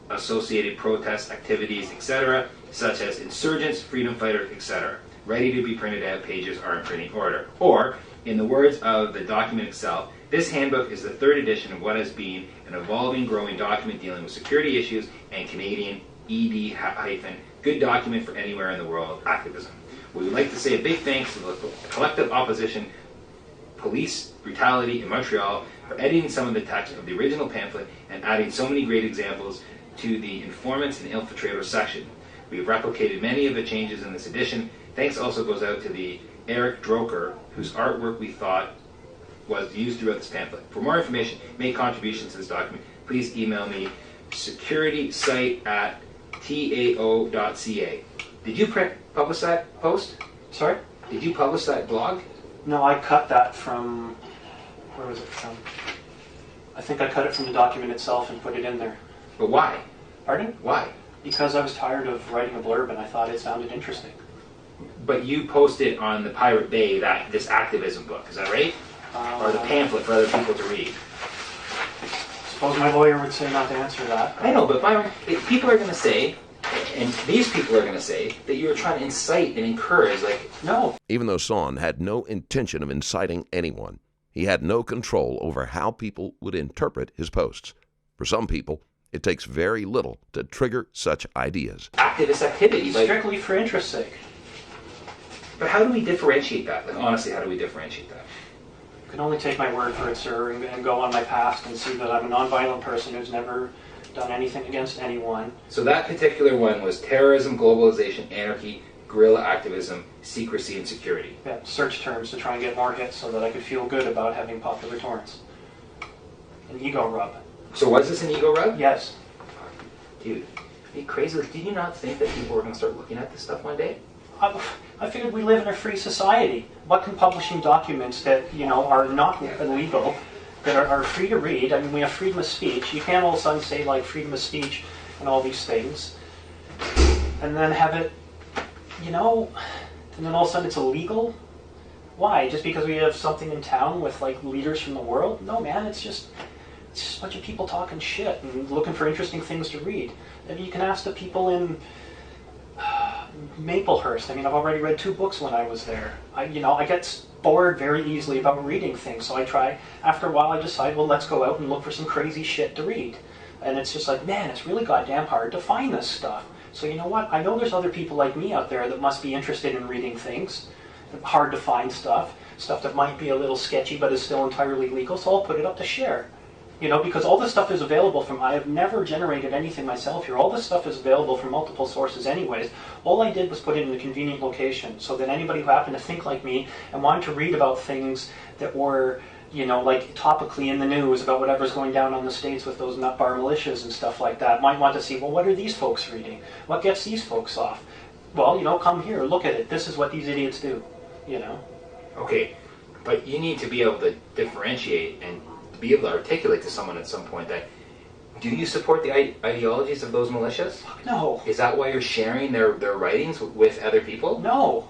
Speaker 2: associated protest activities, etc., such as insurgents, freedom fighters, etc. Ready to be printed out, pages are in printing order. Or, in the words of the document itself, this handbook is the third edition of what has been an evolving, growing document dealing with security issues and Canadian good document for anywhere in the world activism. We would like to say a big thanks to the collective opposition police brutality in Montreal for editing some of the text of the original pamphlet and adding so many great examples to the informants and infiltrators section. We have replicated many of the changes in this edition. Thanks also goes out to the Eric Droker, whose artwork we thought was used throughout this pamphlet. For more information, make contributions to this document, please email me securitysite@tao.ca. Did you publish that post?
Speaker 3: Sorry?
Speaker 2: Did you publish that blog?
Speaker 3: No, I cut that from, where was it from? I think I cut it from the document itself and put it in there.
Speaker 2: But why?
Speaker 3: Pardon?
Speaker 2: Why?
Speaker 3: Because I was tired of writing a blurb and I thought it sounded interesting.
Speaker 2: But you posted on the Pirate Bay this activism book, is that right? Or the pamphlet for other people to read.
Speaker 3: Suppose my lawyer would say not to answer that.
Speaker 2: I know, but Byron, people are going to say, and these people are going to say, that you were trying to incite and encourage,
Speaker 3: No.
Speaker 1: Even though Sonne had no intention of inciting anyone, he had no control over how people would interpret his posts. For some people, it takes very little to trigger such ideas.
Speaker 2: Activist activity.
Speaker 3: Strictly for interest's sake.
Speaker 2: But how do we differentiate that? Honestly, how do we differentiate that?
Speaker 3: You can only take my word for it, sir, and go on my past and see that I'm a nonviolent person who's never done anything against anyone.
Speaker 2: So that particular one was terrorism, globalization, anarchy, guerrilla activism, secrecy, and security.
Speaker 3: Yeah, search terms to try and get more hits so that I could feel good about having popular torrents. An ego rub.
Speaker 2: So was this an ego rub?
Speaker 3: Yes.
Speaker 2: Dude, are you crazy? Did you not think that people were going to start looking at this stuff one day?
Speaker 3: I figured we live in a free society. What can publishing documents that, you know, are not illegal, that are free to read? I mean, we have freedom of speech. You can't all of a sudden say, like, freedom of speech and all these things, and then have it, you know, and then all of a sudden it's illegal? Why? Just because we have something in town with, like, leaders from the world? No, man, it's just a bunch of people talking shit and looking for interesting things to read. I mean, you can ask the people in Maplehurst. I mean, I've already read 2 books when I was there. I get bored very easily about reading things, so I try. After a while, I decide, well, let's go out and look for some crazy shit to read. And it's just like, man, it's really goddamn hard to find this stuff. So you know what? I know there's other people like me out there that must be interested in reading things, hard to find stuff that might be a little sketchy but is still entirely legal, so I'll put it up to share. You know, because all this stuff is available from, I have never generated anything myself here. All this stuff is available from multiple sources anyways. All I did was put it in a convenient location so that anybody who happened to think like me and wanted to read about things that were, you know, like topically in the news about whatever's going down on the States with those nut bar militias and stuff like that, might want to see, well, what are these folks reading? What gets these folks off? Well, you know, come here, look at it. This is what these idiots do, you know.
Speaker 2: Okay, but you need to be able to differentiate and be able to articulate to someone at some point that, do you support the ideologies of those militias?
Speaker 3: No.
Speaker 2: Is that why you're sharing their writings with other people?
Speaker 3: No.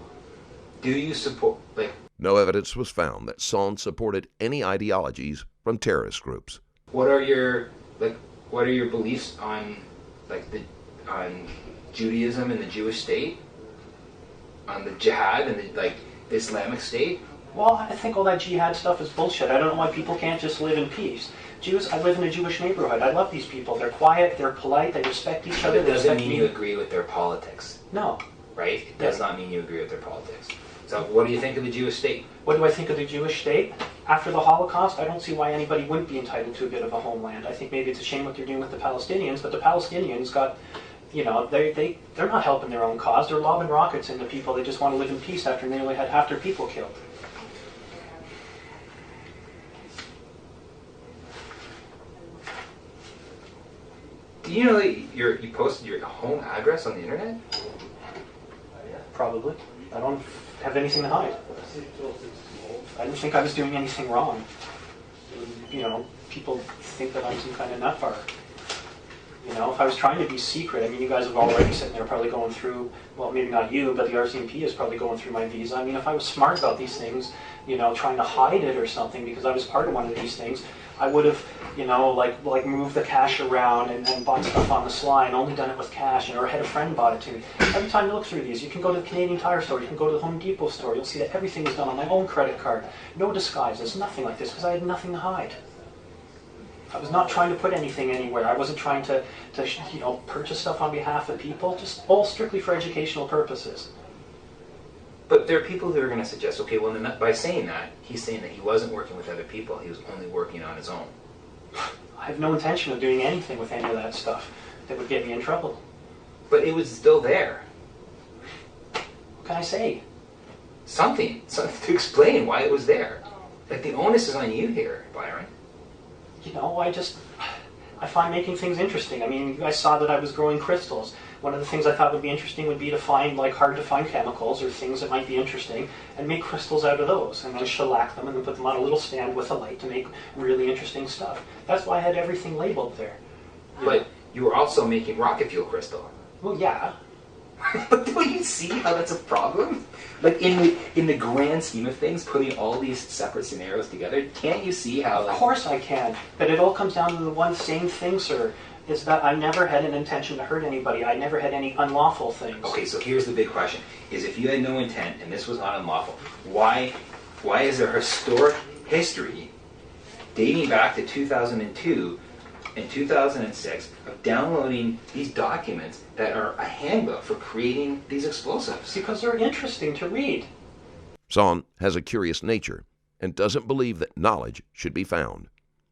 Speaker 2: Do you support, like...
Speaker 1: No evidence was found that Sonne supported any ideologies from terrorist groups.
Speaker 2: What are your beliefs on, on Judaism and the Jewish state? On the jihad and the Islamic State?
Speaker 3: Well, I think all that jihad stuff is bullshit. I don't know why people can't just live in peace. I live in a Jewish neighborhood. I love these people. They're quiet, they're polite, they respect each other.
Speaker 2: It doesn't mean you agree with their politics.
Speaker 3: No.
Speaker 2: Right? It does not mean you agree with their politics. So what do you think of the Jewish state?
Speaker 3: What do I think of the Jewish state? After the Holocaust, I don't see why anybody wouldn't be entitled to a bit of a homeland. I think maybe it's a shame what they're doing with the Palestinians, but the Palestinians got, you know, they're not helping their own cause. They're lobbing rockets into people. They just want to live in peace after nearly had half their people killed.
Speaker 2: Do you know that you posted your home address on the internet?
Speaker 3: Probably. I don't have anything to hide. I didn't think I was doing anything wrong. You know, people think that I'm some kind of nutbar. You know, if I was trying to be secret, I mean, you guys have already sitting there probably going through, well, maybe not you, but the RCMP is probably going through my visa. I mean, if I was smart about these things, you know, trying to hide it or something because I was part of one of these things, I would have, you know, like moved the cash around and bought stuff on the sly and only done it with cash, or had a friend bought it to me. Every time you look through these, you can go to the Canadian Tire store, you can go to the Home Depot store, you'll see that everything is done on my own credit card. No disguises, nothing like this, because I had nothing to hide. I was not trying to put anything anywhere. I wasn't trying to you know, purchase stuff on behalf of people, just all strictly for educational purposes.
Speaker 2: But there are people who are going to suggest, okay, well, by saying that, he's saying that he wasn't working with other people, he was only working on his own.
Speaker 3: I have no intention of doing anything with any of that stuff that would get me in trouble.
Speaker 2: But it was still there.
Speaker 3: What can I say?
Speaker 2: Something to explain why it was there. Like, the onus is on you here, Byron.
Speaker 3: You know, I find making things interesting. I mean, you guys saw that I was growing crystals. One of the things I thought would be interesting would be to find, like, hard-to-find chemicals or things that might be interesting and make crystals out of those, and then shellac them and then put them on a little stand with a light to make really interesting stuff. That's why I had everything labeled there.
Speaker 2: But you were also making rocket fuel crystal.
Speaker 3: Well, yeah.
Speaker 2: But don't you see how that's a problem? Like, in the grand scheme of things, putting all these separate scenarios together, can't you see how...
Speaker 3: Of course I can. But it all comes down to the one same thing, sir, is that I never had an intention to hurt anybody. I never had any unlawful things.
Speaker 2: Okay, so here's the big question. Is if you had no intent and this was not unlawful, why is there historic history dating back to 2002 and 2006 of downloading these documents that are a handbook for creating these explosives?
Speaker 3: Because they're interesting to read.
Speaker 1: Sonne has a curious nature and doesn't believe that knowledge should be found.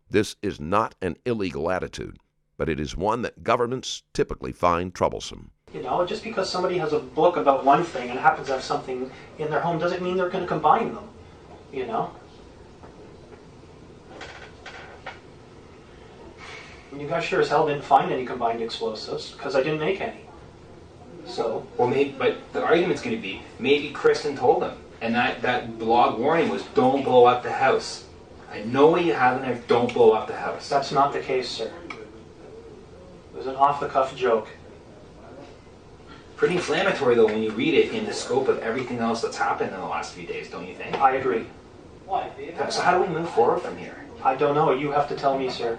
Speaker 1: This is not an illegal attitude, but it is one that governments typically find troublesome.
Speaker 3: You know, just because somebody has a book about one thing and happens to have something in their home doesn't mean they're going to combine them, you know? You guys sure as hell didn't find any combined explosives, because I didn't make any. So...
Speaker 2: Well, maybe, but the argument's going to be, maybe Kristen told them, and that blog warning was, don't blow up the house. I know what you have in there, don't blow up the house.
Speaker 3: That's not the case, sir. It was an off-the-cuff joke.
Speaker 2: Pretty inflammatory, though, when you read it in the scope of everything else that's happened in the last few days, don't you think?
Speaker 3: I agree.
Speaker 2: So how do we move forward from here?
Speaker 3: I don't know. You have to tell me, sir.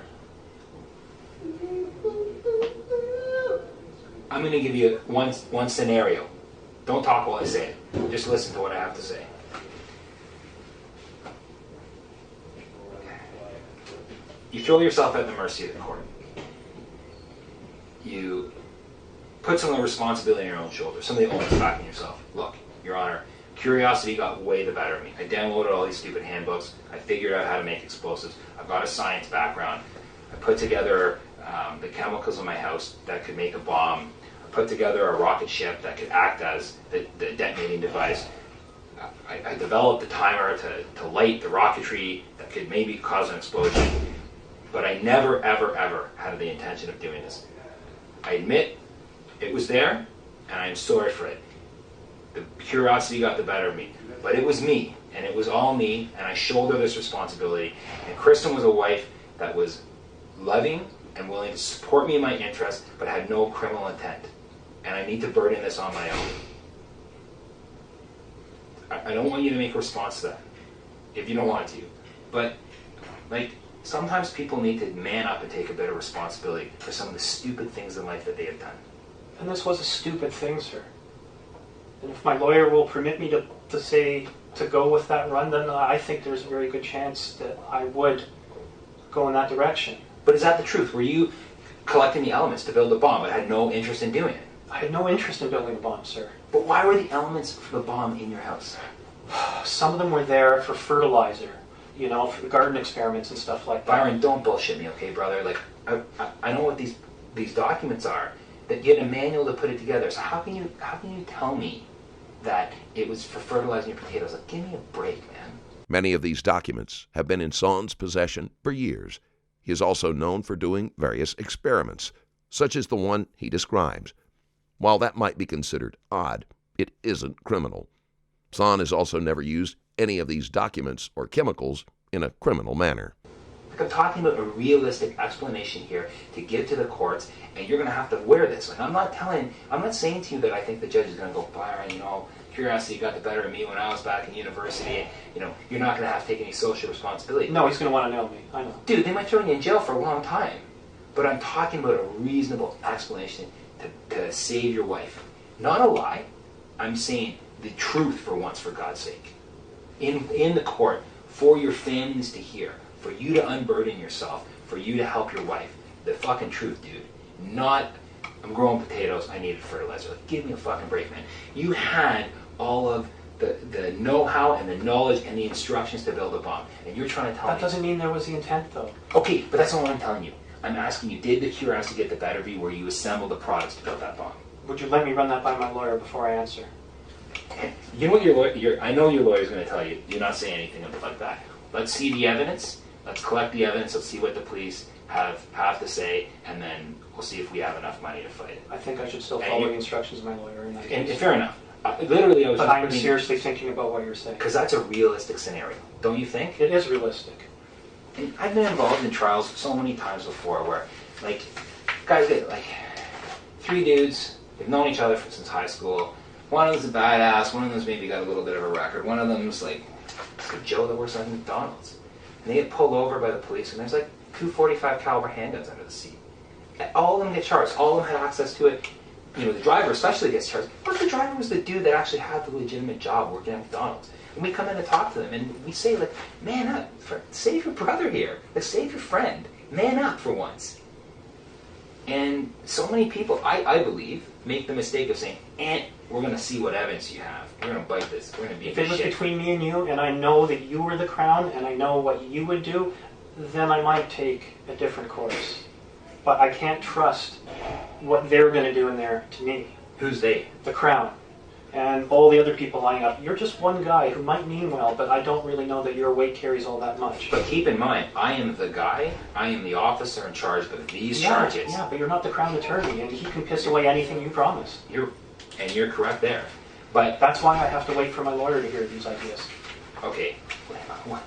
Speaker 2: I'm going to give you one scenario. Don't talk while I say it. Just listen to what I have to say. You throw yourself at the mercy of the court. You put some of the responsibility on your own shoulders, some of the onus back on yourself. Look, Your Honor, curiosity got way the better of me. I downloaded all these stupid handbooks. I figured out how to make explosives. I've got a science background. I put together the chemicals in my house that could make a bomb. I put together a rocket ship that could act as the detonating device. I developed a timer to light the rocketry that could maybe cause an explosion. But I never, ever, ever had the intention of doing this. I admit it was there, and I'm sorry for it. The curiosity got the better of me. But it was me, and it was all me, and I shoulder this responsibility. And Kristen was a wife that was loving and willing to support me in my interests, but had no criminal intent. And I need to burden this on my own. I don't want you to make a response to that, if you don't want to. But, like, sometimes people need to man up and take a bit of responsibility for some of the stupid things in life that they have done.
Speaker 3: And this was a stupid thing, sir. And if my lawyer will permit me to go with that run, then I think there's a very good chance that I would go in that direction.
Speaker 2: But is that the truth? Were you collecting the elements to build a bomb but had no interest in doing it?
Speaker 3: I had no interest in building a bomb, sir.
Speaker 2: But why were the elements for the bomb in your house?
Speaker 3: Some of them were there for fertilizer, you know, for the garden experiments and stuff like that.
Speaker 2: Byron, don't bullshit me, okay, brother? Like, I know what these documents are. That you had a manual to put it together. So how can you tell me that it was for fertilizing your potatoes? Like, give me a break, man.
Speaker 1: Many of these documents have been in Sonne's possession for years. He is also known for doing various experiments, such as the one he describes. While that might be considered odd, it isn't criminal. Sonne has also never used any of these documents or chemicals in a criminal manner.
Speaker 2: Like, I'm talking about a realistic explanation here to give to the courts, and you're going to have to wear this. Like, I'm not saying to you that I think the judge is going to go, Byron, you know, curiosity got the better of me when I was back in university. You know, you're not going to have to take any social responsibility.
Speaker 3: No, he's going to want to nail me. I know.
Speaker 2: Dude, they might throw you in jail for a long time. But I'm talking about a reasonable explanation to save your wife. Not a lie. I'm saying the truth for once, for God's sake. In the court, for your families to hear, for you to unburden yourself, for you to help your wife. The fucking truth, dude. Not, I'm growing potatoes, I needed fertilizer. Like, give me a fucking break, man. You had all of the know-how and the knowledge and the instructions to build a bomb. And you're trying to tell me...
Speaker 3: That doesn't mean there was the intent, though.
Speaker 2: Okay, but that's not what I'm telling you. I'm asking you, did the curiosity get the better of you where you assembled the products to build that bomb?
Speaker 3: Would you let me run that by my lawyer before I answer?
Speaker 2: You know what your lawyer... I know your lawyer's going to tell you. Do not say anything like that. Let's see the evidence. Let's collect the evidence. Let's see what the police have to say, and then we'll see if we have enough money to fight it.
Speaker 3: I think I should still follow the instructions of my lawyer in that case.
Speaker 2: And fair enough. Literally, I was.
Speaker 3: But I'm seriously thinking about what you're saying.
Speaker 2: Because that's a realistic scenario, don't you think?
Speaker 3: It is realistic.
Speaker 2: And I've been involved in trials so many times before, where, like, guys get like 3 dudes. They've known each other since high school. One of them's a badass. One of them's maybe got a little bit of a record. One of them's like Joe that works at McDonald's. And they get pulled over by the police, and there's like 245 caliber handguns under the seat. All of them get charged. All of them had access to it. You know, the driver especially gets charged. But the driver was the dude that actually had the legitimate job working at McDonald's. And we come in to talk to them, and we say, like, man up. Save your brother here. Like, save your friend. Man up for once. And so many people, I believe, make the mistake of saying, we're going to see what evidence you have. We're going to bite this. We're going to be
Speaker 3: If it was between me and you, and I know that you were the Crown, and I know what you would do, then I might take a different course. But I can't trust what they're going to do in there to me.
Speaker 2: Who's they?
Speaker 3: The Crown. And all the other people lining up. You're just one guy who might mean well, but I don't really know that your weight carries all that much.
Speaker 2: But keep in mind, I am the guy, I am the officer in charge of these charges.
Speaker 3: Yeah, but you're not the Crown attorney, and he can piss away anything you promise.
Speaker 2: You're correct there. But
Speaker 3: that's why I have to wait for my lawyer to hear these ideas.
Speaker 2: Okay,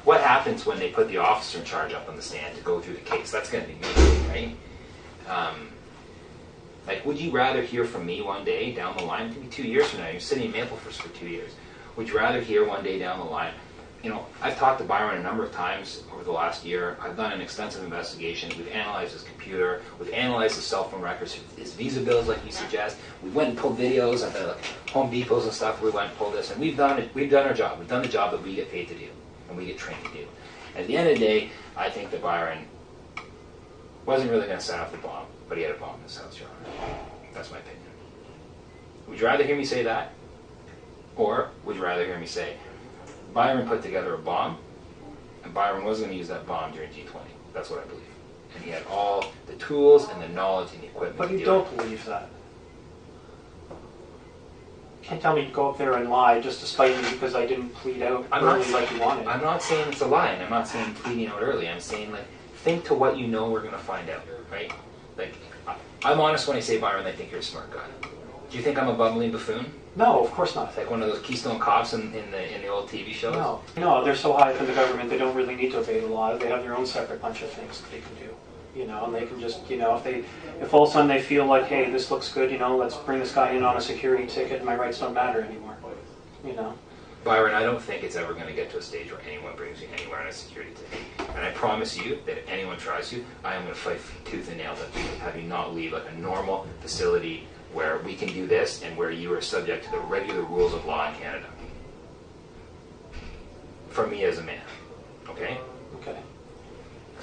Speaker 2: what happens when they put the officer in charge up on the stand to go through the case? That's going to be me, right? Like, would you rather hear from me one day down the line, maybe 2 years from now, you're sitting in Maplehurst for 2 years, would you rather hear one day down the line, you know, I've talked to Byron a number of times over the last year. I've done an extensive investigation. We've analyzed his computer. We've analyzed his cell phone records, his visa bills, like you suggest. We went and pulled videos of the Home Depots and stuff. We went and pulled this, and we've done it. We've done our job. We've done the job that we get paid to do, and we get trained to do. At the end of the day, I think that Byron wasn't really going to set off the bomb, but he had a bomb in his house, Your Honor. That's my opinion. Would you rather hear me say that? Or would you rather hear me say, Byron put together a bomb, and Byron was going to use that bomb during G20. That's what I believe. And he had all the tools and the knowledge and the equipment.
Speaker 3: But
Speaker 2: to
Speaker 3: you
Speaker 2: do
Speaker 3: don't
Speaker 2: it.
Speaker 3: believe that. You can't tell me to go up there and lie just to spite me because I didn't plead out early like you wanted.
Speaker 2: I'm not saying it's a lie, and I'm not saying pleading out early. I'm saying, like, think to what you know we're going to find out, right? Like, I'm honest when I say, Byron, I think you're a smart guy. Do you think I'm a bumbling buffoon?
Speaker 3: No, of course not.
Speaker 2: Like one of those Keystone Cops in the old TV shows?
Speaker 3: No, they're so high up in the government they don't really need to obey the law. They have their own separate bunch of things that they can do. And they can just, if all of a sudden they feel like, hey, this looks good, let's bring this guy in on a security ticket and my rights don't matter anymore.
Speaker 2: Byron, I don't think it's ever going to get to a stage where anyone brings you anywhere on a security ticket. And I promise you that if anyone tries you, I am going to fight tooth and nail to have you not leave like a normal facility where we can do this and where you are subject to the regular rules of law in Canada. For me as a man, okay?
Speaker 3: Okay.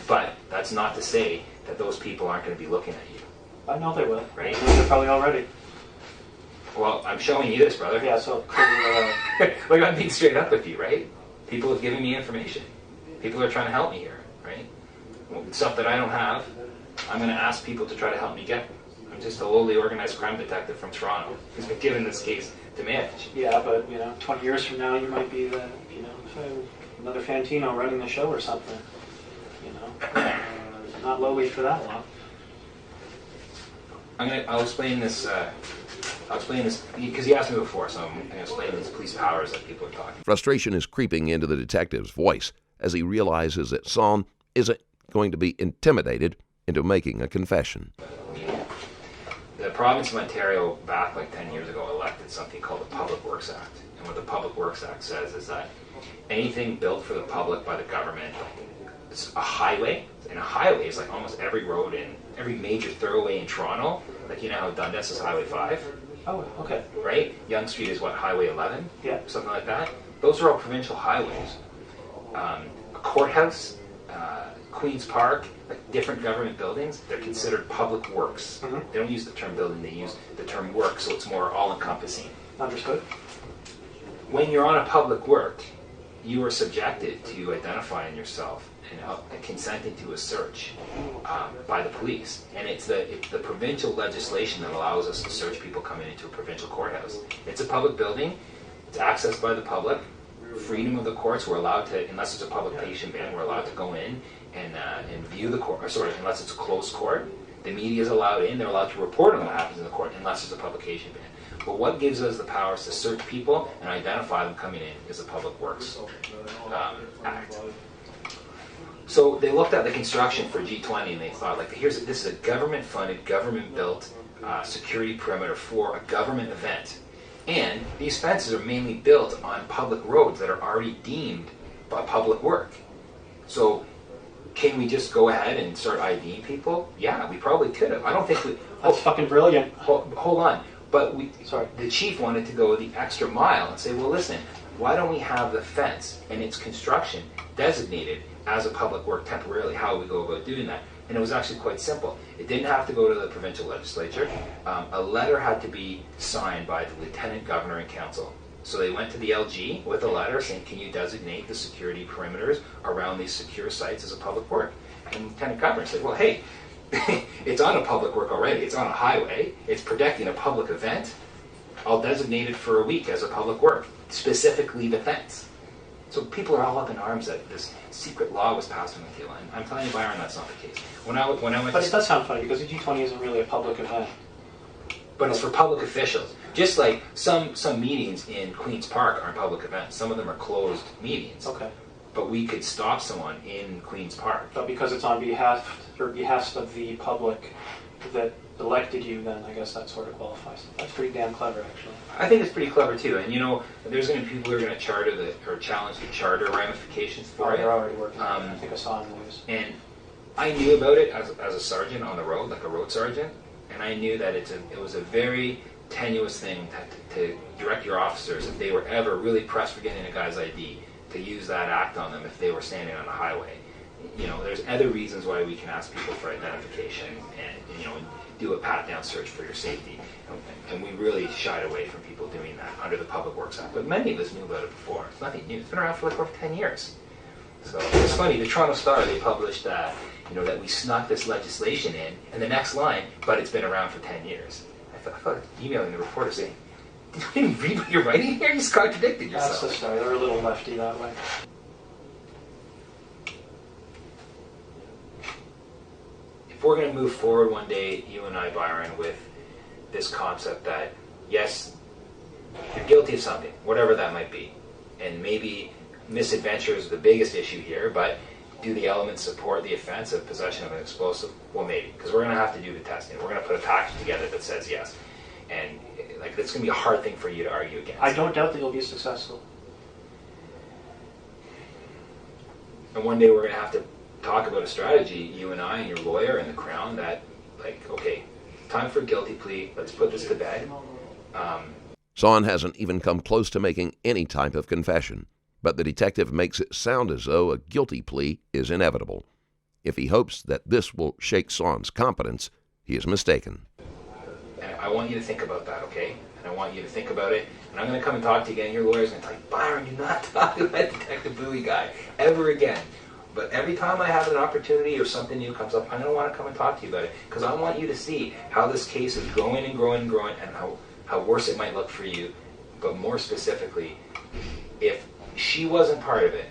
Speaker 2: But that's not to say that those people aren't going to be looking at you.
Speaker 3: I know they will.
Speaker 2: Right.
Speaker 3: They're probably already.
Speaker 2: Well, I'm showing you this, brother.
Speaker 3: Yeah, so clearly
Speaker 2: Like, I'm being straight up with you, right? People have given me information. People are trying to help me here, right? Well, stuff that I don't have, I'm going to ask people to try to help me get. I'm just a lowly organized crime detective from Toronto who's been given this case to manage.
Speaker 3: Yeah, but 20 years from now, you might be another Fantino running the show or something. Not lowly for that long.
Speaker 2: I'll explain this. Because you asked me before, so I'm going to explain these police powers that people are talking.
Speaker 1: Frustration is creeping into the detective's voice as he realizes that Sonne isn't going to be intimidated into making a confession.
Speaker 2: The province of Ontario, back like 10 years ago, elected something called the Public Works Act. And what the Public Works Act says is that anything built for the public by the government, like it's a highway, and a highway is like almost every road in every major thoroughway in Toronto. Like, how Dundas is Highway 5?
Speaker 3: Oh, okay.
Speaker 2: Right? Yonge Street is what, Highway 11?
Speaker 3: Yeah.
Speaker 2: Something like that. Those are all provincial highways. A courthouse, Queen's Park, like different government buildings, they're considered public works.
Speaker 3: Mm-hmm.
Speaker 2: They don't use the term building, they use the term work, so it's more all-encompassing.
Speaker 3: Understood.
Speaker 2: When you're on a public work, you are subjected to identifying yourself and consenting to a search by the police. And it's the provincial legislation that allows us to search people coming into a provincial courthouse. It's a public building, it's accessed by the public, freedom of the courts, we're allowed to, unless it's a publication ban, we're allowed to go in and view the court, unless it's a closed court, the media is allowed in, they're allowed to report on what happens in the court, unless it's a publication ban. But what gives us the powers to search people and identify them coming in is the Public Works Act. So they looked at the construction for G20 and they thought, like, this is a government-funded, government-built security perimeter for a government event. And these fences are mainly built on public roads that are already deemed by public work. So can we just go ahead and start IDing people? Yeah, we probably could have. I don't think we...
Speaker 3: That's fucking brilliant.
Speaker 2: Hold on. But
Speaker 3: Sorry.
Speaker 2: The chief wanted to go the extra mile and say, well, listen, why don't we have the fence and its construction designated as a public work temporarily? How would we go about doing that? And it was actually quite simple. It didn't have to go to the provincial legislature. A letter had to be signed by the lieutenant governor and council. So they went to the LG with a letter saying, can you designate the security perimeters around these secure sites as a public work? And the lieutenant governor said, well, hey, it's on a public work already. It's on a highway. It's protecting a public event. I'll designate it for a week as a public work, specifically the fence. So people are all up in arms that this secret law was passed on the line. I'm telling you, Byron, that's not the case. When I went
Speaker 3: But it does sound funny because the G20 isn't really a public event.
Speaker 2: But it's for public officials. Just like some meetings in Queen's Park aren't public events. Some of them are closed meetings.
Speaker 3: Okay.
Speaker 2: But we could stop someone in Queen's Park.
Speaker 3: But because it's on behest of the public that elected you, then I guess that sort of qualifies. That's pretty damn clever, actually.
Speaker 2: I think it's pretty clever too. And there's going to be people who are going to challenge the charter ramifications for it.
Speaker 3: They're already working on it. I think I saw in the news.
Speaker 2: And I knew about it as a sergeant on the road, like a road sergeant, and I knew that it was a very tenuous thing to direct your officers if they were ever really pressed for getting a guy's ID to use that act on them if they were standing on a highway. there's other reasons why we can ask people for identification and do a pat-down search for your safety. And we really shied away from people doing that under the Public Works Act. But many of us knew about it before. It's nothing new. It's been around for like over 10 years. So it's funny, the Toronto Star, they published that we snuck this legislation in, and the next line, but it's been around for 10 years. I thought emailing the reporter saying, did you even read what you're writing here? You just contradicted yourself.
Speaker 3: That's the story. They're a little lefty that way.
Speaker 2: If we're going to move forward one day, you and I, Byron, with this concept that, yes, you're guilty of something, whatever that might be, and maybe misadventure is the biggest issue here, but do the elements support the offense of possession of an explosive? Well, maybe, because we're going to have to do the testing. We're going to put a package together that says yes. And it's going to be a hard thing for you to argue against.
Speaker 3: I don't doubt that you'll be successful.
Speaker 2: And one day we're going to have to talk about a strategy, you and I and your lawyer and the Crown, that, okay, time for a guilty plea. Let's put this to bed.
Speaker 1: Sonne hasn't even come close to making any type of confession, but the detective makes it sound as though a guilty plea is inevitable. If he hopes that this will shake Sonne's confidence, he is mistaken.
Speaker 2: And I want you to think about that, okay? And I want you to think about it. And I'm going to come and talk to you again. Your lawyer's going to tell you, Byron, do not talk to that Detective Bowie guy ever again. But every time I have an opportunity or something new comes up, I'm going to want to come and talk to you about it. Because I want you to see how this case is growing and growing and growing, and how worse it might look for you. But more specifically, if she wasn't part of it,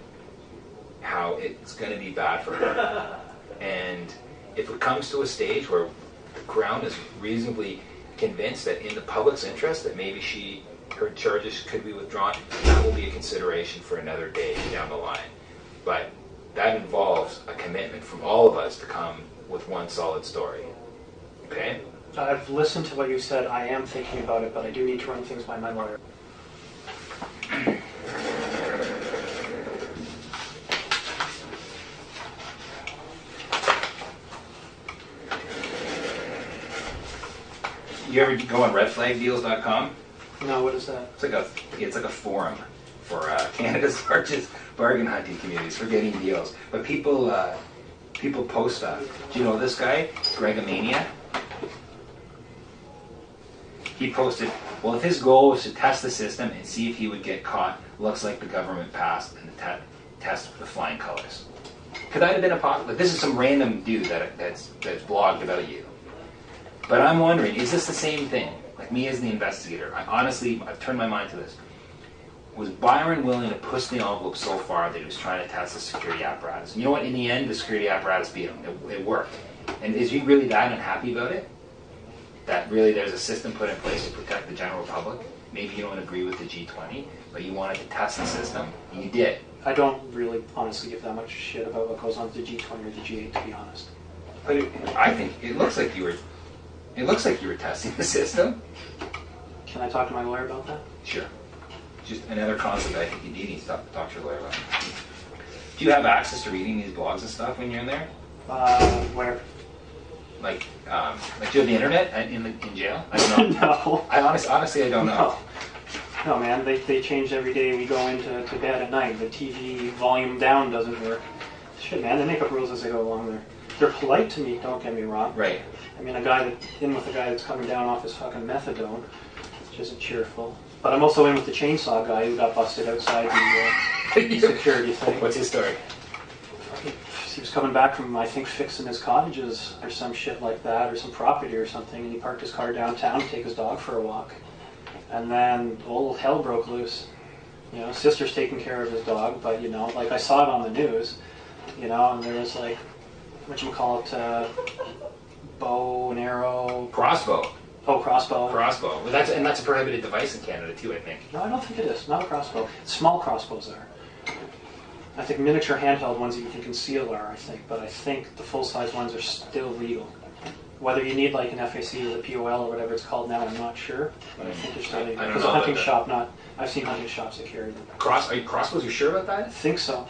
Speaker 2: how it's going to be bad for her. And if it comes to a stage where the Crown is reasonably convinced that in the public's interest that maybe her charges could be withdrawn, that will be a consideration for another day down the line. But that involves a commitment from all of us to come with one solid story. Okay?
Speaker 3: I've listened to what you said. I am thinking about it, but I do need to run things by my lawyer.
Speaker 2: You ever go on redflagdeals.com?
Speaker 3: No, what is that?
Speaker 2: It's like a forum for Canada's largest bargain hunting communities for getting deals. But people post stuff. Do you know this guy, Gregomania? He posted, well, if his goal was to test the system and see if he would get caught, looks like the government passed and the test with flying colors. Could that have been a possible? This is some random dude that's blogged about you. But I'm wondering, is this the same thing? Like me as the investigator, I've turned my mind to this. Was Byron willing to push the envelope so far that he was trying to test the security apparatus? And you know what? In the end, the security apparatus beat him. It worked. And is he really that unhappy about it? That really there's a system put in place to protect the general public? Maybe you don't agree with the G20, but you wanted to test the system. And you did.
Speaker 3: I don't really honestly give that much shit about what goes on with the G20 or the G8, to be honest.
Speaker 2: But I think it looks like you were testing the system.
Speaker 3: Can I talk to my lawyer about that?
Speaker 2: Sure. Just another concept I think you do need to talk to your lawyer about. Do you have access to reading these blogs and stuff when you're in there?
Speaker 3: Where?
Speaker 2: Like do you have the internet in jail? I don't know.
Speaker 3: No.
Speaker 2: I honestly I don't know.
Speaker 3: No, man. They change every day we go into bed at night. The TV volume down doesn't work. Shit, man. They make up rules as they go along. They're polite to me. Don't get me wrong.
Speaker 2: Right.
Speaker 3: I mean, a guy that's coming down off his fucking methadone, which isn't cheerful. But I'm also in with the chainsaw guy who got busted outside the security thing.
Speaker 2: What's his story?
Speaker 3: He was coming back from, I think, fixing his cottages or some shit like that, or some property or something, and he parked his car downtown to take his dog for a walk. And then all hell broke loose. You know, sister's taking care of his dog, but, you know, like I saw it on the news, you know, and there was like, whatchamacallit, bow and arrow.
Speaker 2: Crossbow.
Speaker 3: Oh, crossbow.
Speaker 2: Crossbow. Well, that's a prohibited device in Canada too, I think.
Speaker 3: No, I don't think it is. Not a crossbow. Small crossbows are. I think miniature handheld ones that you can conceal are, I think. But I think the full-size ones are still legal. Whether you need like an FAC or the POL or whatever it's called now, I'm not sure. But I think they're still legal. Because a hunting shop, I've seen hunting shops that carry them.
Speaker 2: Crossbows, you sure about that?
Speaker 3: I think so.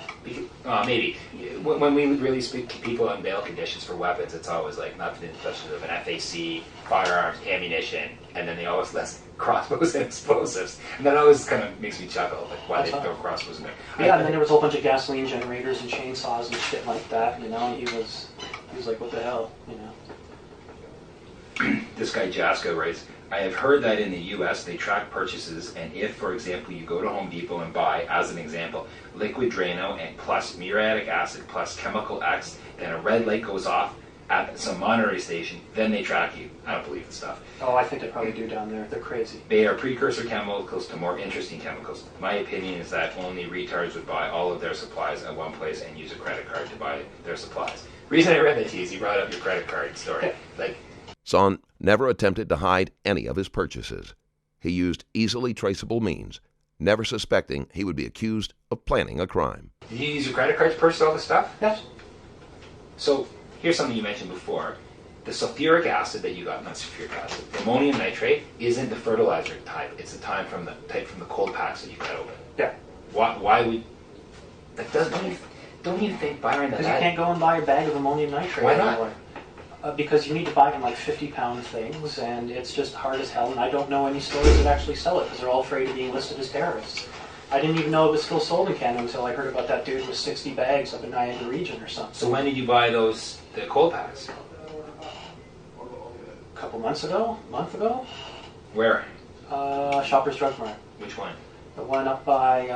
Speaker 2: Maybe. When we would really speak to people on bail conditions for weapons, it's always like not to the touch of an FAC, firearms, ammunition, and then they always list crossbows and explosives. And that always kind of makes me chuckle, like why they throw crossbows in there.
Speaker 3: Yeah, and then there was a whole bunch of gasoline generators and chainsaws and shit like that, you know, and he was like, what the hell, you know.
Speaker 2: This guy Jaska writes, I have heard that in the US they track purchases, and if, for example, you go to Home Depot and buy, as an example, liquid Drano and plus muriatic acid plus chemical X, then a red light goes off at some monitoring station, then they track you. I don't believe the stuff.
Speaker 3: Oh, I think they probably do down there. They're crazy.
Speaker 2: They are precursor chemicals to more interesting chemicals. My opinion is that only retards would buy all of their supplies at one place and use a credit card to buy their supplies. The reason I read that to you is you brought up your credit card story. Like,
Speaker 1: Sonne never attempted to hide any of his purchases. He used easily traceable means, never suspecting he would be accused of planning a crime.
Speaker 2: did you use your credit card to purchase all this stuff?
Speaker 3: Yes.
Speaker 2: So here's something you mentioned before. The sulfuric acid that you got, not sulfuric acid, ammonium nitrate isn't the fertilizer type. It's the type from the cold packs that you cut open.
Speaker 3: Yeah.
Speaker 2: Why would that don't you think, Byron,
Speaker 3: Because you can't go and buy a bag of ammonium nitrate
Speaker 2: Why not?
Speaker 3: anymore. Because you need to buy in like 50-pound things, and it's just hard as hell, and I don't know any stores that actually sell it because they're all afraid of being listed as terrorists. I didn't even know it was still sold in Canada until I heard about that dude with 60 bags up in Niagara region or something.
Speaker 2: So when did you buy the cold packs?
Speaker 3: A couple months ago? A month ago?
Speaker 2: Where?
Speaker 3: Shoppers Drug Mart.
Speaker 2: Which one?
Speaker 3: The one up by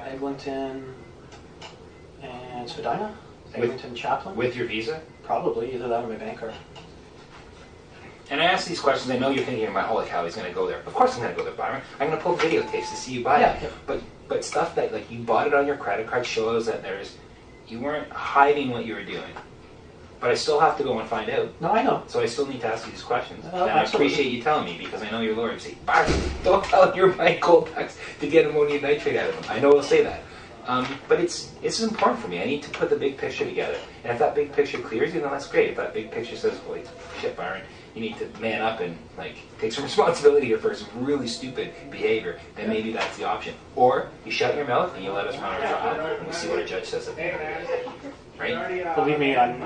Speaker 3: Eglinton and Spadina? Eglinton Chaplain?
Speaker 2: With your visa?
Speaker 3: Probably, either that or my bank card.
Speaker 2: And I ask these questions, I know you're thinking, holy cow, he's going to go there. Of course I'm going to go there, Byron. I'm going to pull videotapes to see you buy it.
Speaker 3: Yeah.
Speaker 2: But stuff that, like, you bought it on your credit card shows that you weren't hiding what you were doing. But I still have to go and find out.
Speaker 3: No, I know.
Speaker 2: So I still need to ask you these questions. And
Speaker 3: Absolutely.
Speaker 2: I appreciate you telling me, because I know you're a lawyer. You say, Byron, don't tell him you're buying cold packs to get ammonium nitrate out of them. I know he'll say that. But it's important for me. I need to put the big picture together. And if that big picture clears you, then that's great. If that big picture says, holy shit, Byron, you need to man up and take some responsibility here for some really stupid behavior, then maybe that's the option. Or you shut your mouth and you let us run our trial, and we see what a judge says at the end of the day. Right?
Speaker 3: Believe me, I'm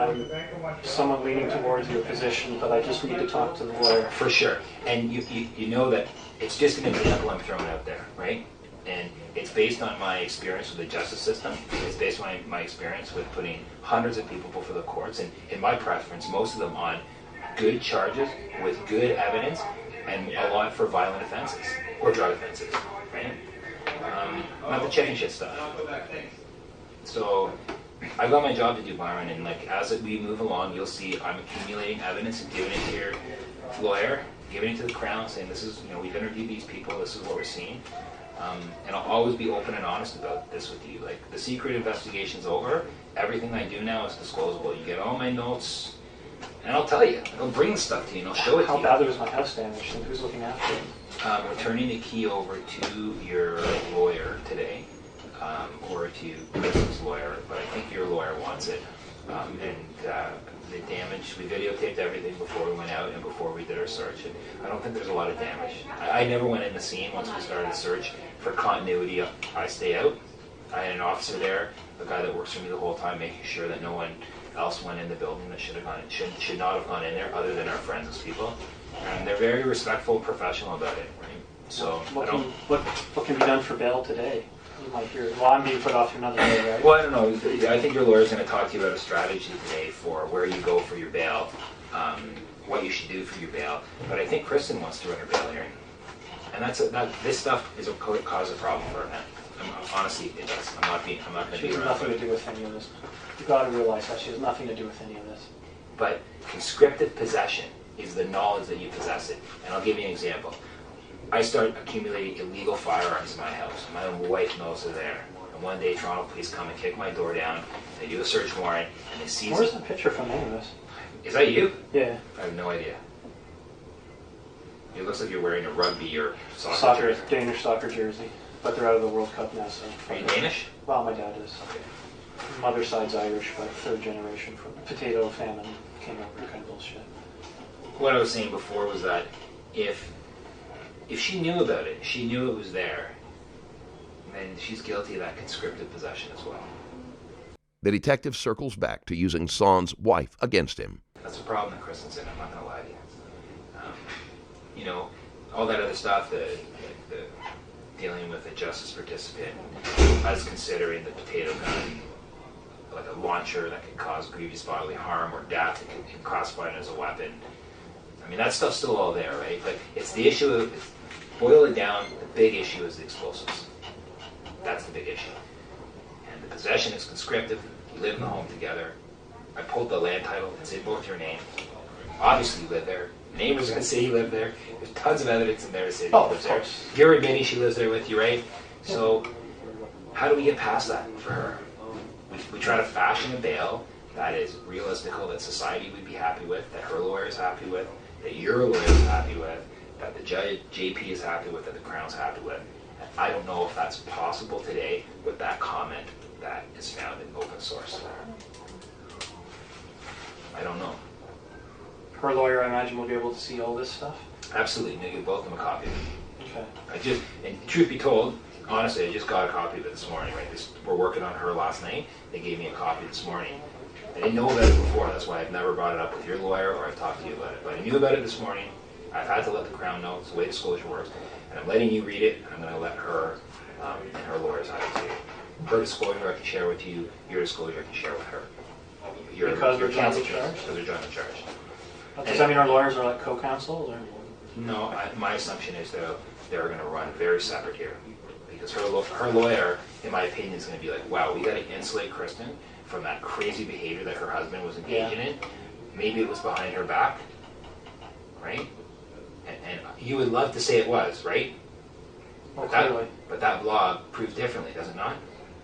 Speaker 3: somewhat leaning towards your position, but I just need to talk to the lawyer.
Speaker 2: For sure. And you know that it's just an example I'm throwing out there, right? And it's based on my experience with the justice system. It's based on my experience with putting hundreds of people before the courts, and in my preference, most of them on good charges with good evidence, and a lot for violent offenses or drug offenses, right? Not the chicken shit stuff. So I've got my job to do, Byron, and as we move along, you'll see I'm accumulating evidence and giving it to your lawyer, giving it to the Crown, saying this is, we've interviewed these people, this is what we're seeing. And I'll always be open and honest about this with you. The secret investigation's over. Everything I do now is disclosable. You get all my notes, and I'll tell you. I'll bring the stuff to you, and I'll show it to
Speaker 3: How
Speaker 2: you.
Speaker 3: bad was my house damaged, and who's looking after it?
Speaker 2: We're turning the key over to your lawyer today, or to Kristen's lawyer, but I think your lawyer wants it. The damage, we videotaped everything before we went out and before we did our search, and I don't think there's a lot of damage. I never went in the scene once we started the search. For continuity, I stay out. I had an officer there, a guy that works for me the whole time, making sure that no one else went in the building that should not have gone in there, other than our forensics people. And they're very respectful and professional about it, right? So
Speaker 3: What can be done for bail today? You might hear, well, I'm being put off to another day, right?
Speaker 2: Well, I don't know. I think your lawyer's going to talk to you about a strategy today for where you go for your bail, what you should do for your bail. But I think Kristen wants to run her bail hearing, and this stuff is a cause a problem for her, man. Honestly, it does. I'm not going to
Speaker 3: She
Speaker 2: be
Speaker 3: has
Speaker 2: around.
Speaker 3: nothing to do with any of this. You've got to realize that she has nothing to do with any of this.
Speaker 2: But conscriptive possession is the knowledge that you possess it. And I'll give you an example. I start accumulating illegal firearms in my house. My own wife knows they're there. And one day, Toronto police come and kick my door down. They do a search warrant, and they seize.
Speaker 3: Where's the picture from any of this?
Speaker 2: Is that you?
Speaker 3: Yeah.
Speaker 2: I have no idea. It looks like you're wearing a rugby or soccer jersey.
Speaker 3: Danish soccer jersey. But they're out of the World Cup now, so.
Speaker 2: Are you Danish?
Speaker 3: Well, my dad is.
Speaker 2: Okay.
Speaker 3: Mother's side's Irish, but third generation from potato famine came over, kind of bullshit.
Speaker 2: What I was saying before was that if she knew about it, she knew it was there, then she's guilty of that conscriptive possession as well.
Speaker 1: The detective circles back to using Sonne's wife against him.
Speaker 2: That's a problem that Kristen's in, I'm not going to lie to you. you know, all that other stuff, the dealing with a justice participant, us considering the potato gun like a launcher that could cause grievous bodily harm or death, it can classify it as a weapon. I mean, that stuff's still all there, right? But it's the issue of, boil it down, the big issue is the explosives. That's the big issue. And the possession is conscriptive. You live in the home together. I pulled the land title. It's in both your names. Obviously, you live there. Neighbors are going to say you live there. There's tons of evidence in there to say that you live there. You're admitting she lives there with you, right? So how do we get past that for her? We try to fashion a bail that is realistical, that society would be happy with, that her lawyer is happy with, that your lawyer is happy with, that the judge, JP is happy with, that the Crown's happy with. And I don't know if that's possible today with that comment that is found in open source. I don't know.
Speaker 3: Her lawyer, I imagine, will be able to see all this stuff?
Speaker 2: Absolutely. You give both of them a copy.
Speaker 3: Okay.
Speaker 2: And truth be told, honestly, I just got a copy of it this morning, right? We're working on her last night. They gave me a copy this morning. I didn't know about it before. That's why I've never brought it up with your lawyer or I've talked to you about it. But I knew about it this morning. I've had to let the Crown know. It's the way disclosure works. And I'm letting you read it, and I'm going to let her and her lawyers have it too. Her disclosure I can share with you. Your disclosure I can share with her. Your counsel charge? Because they're jointly charged.
Speaker 3: Does that mean our lawyers are like co-counsel?
Speaker 2: No, my assumption is they're going to run very separate here. Because her lawyer, in my opinion, is going to be like, wow, we got to insulate Kristen from that crazy behavior that her husband was engaging in. Maybe it was behind her back, right? And you would love to say it was, right?
Speaker 3: Well, clearly.
Speaker 2: But that blog proved differently, does it not?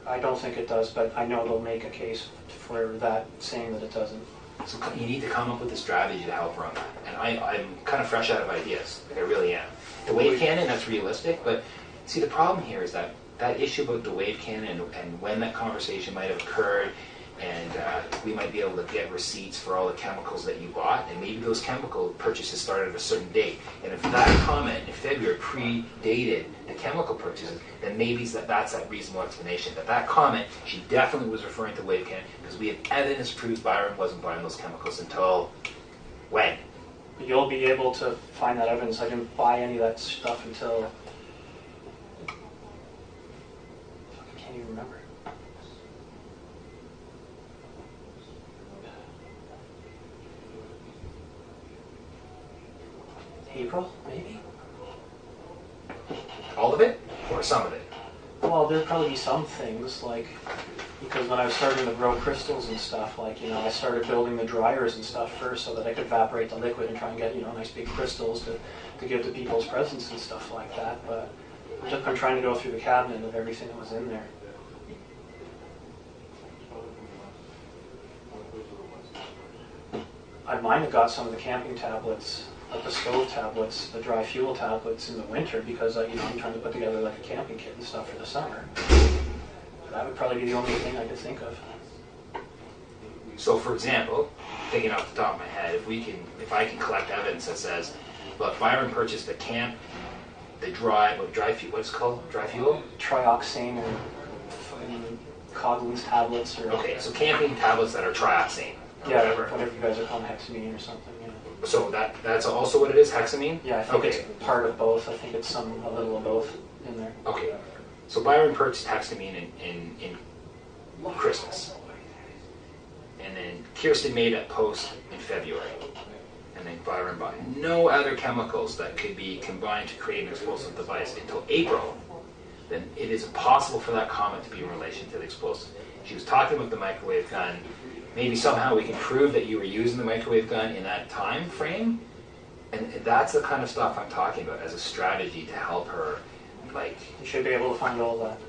Speaker 3: I don't think it does, but I know they'll make a case for that, saying that it doesn't.
Speaker 2: So you need to come up with a strategy to help her on that. And I'm kind of fresh out of ideas. Like I really am. The wave cannon, that's realistic, but see, the problem here is that issue about the wave cannon and when that conversation might have occurred, and we might be able to get receipts for all the chemicals that you bought, and maybe those chemical purchases started at a certain date. And if that comment in February predated the chemical purchases, then maybe that's that reasonable explanation. That comment, she definitely was referring to wave cannon, because we have evidence proves Byron wasn't buying those chemicals until when?
Speaker 3: You'll be able to find that evidence. I didn't buy any of that stuff until... I can't even remember. April, maybe?
Speaker 2: All of it? Or some of it?
Speaker 3: Well, there'd probably be some things, like, because when I was starting to grow crystals and stuff, like, you know, I started building the dryers and stuff first so that I could evaporate the liquid and try and get, you know, nice big crystals to give to people's presents and stuff like that. But I'm trying to go through the cabinet of everything that was in there. I might have got some of the camping tablets, like the stove tablets, the dry fuel tablets in the winter, because you know, I'm trying to put together like a camping kit and stuff for the summer. That would probably be the only thing I could think of.
Speaker 2: So, for example, thinking off the top of my head, if I can collect evidence that says, look, Byron purchased the dry fuel, what's it called? Dry fuel?
Speaker 3: Trioxane or Coglin's tablets or...
Speaker 2: Okay, so camping tablets that are trioxane.
Speaker 3: Yeah, whatever you guys are calling hexamine or something. Yeah.
Speaker 2: So that's also what it is, hexamine?
Speaker 3: Yeah, I think it's part of both. I think it's a little of both in there.
Speaker 2: Okay, so Byron purchased hexamine in Christmas. And then Kirsten made a post in February. And then Byron bought no other chemicals that could be combined to create an explosive device until April. Then it is impossible for that comment to be in relation to the explosive. She was talking about the microwave gun. Maybe somehow we can prove that you were using the microwave gun in that time frame. And that's the kind of stuff I'm talking about as a strategy to help her, like...
Speaker 3: You should be able to find all that.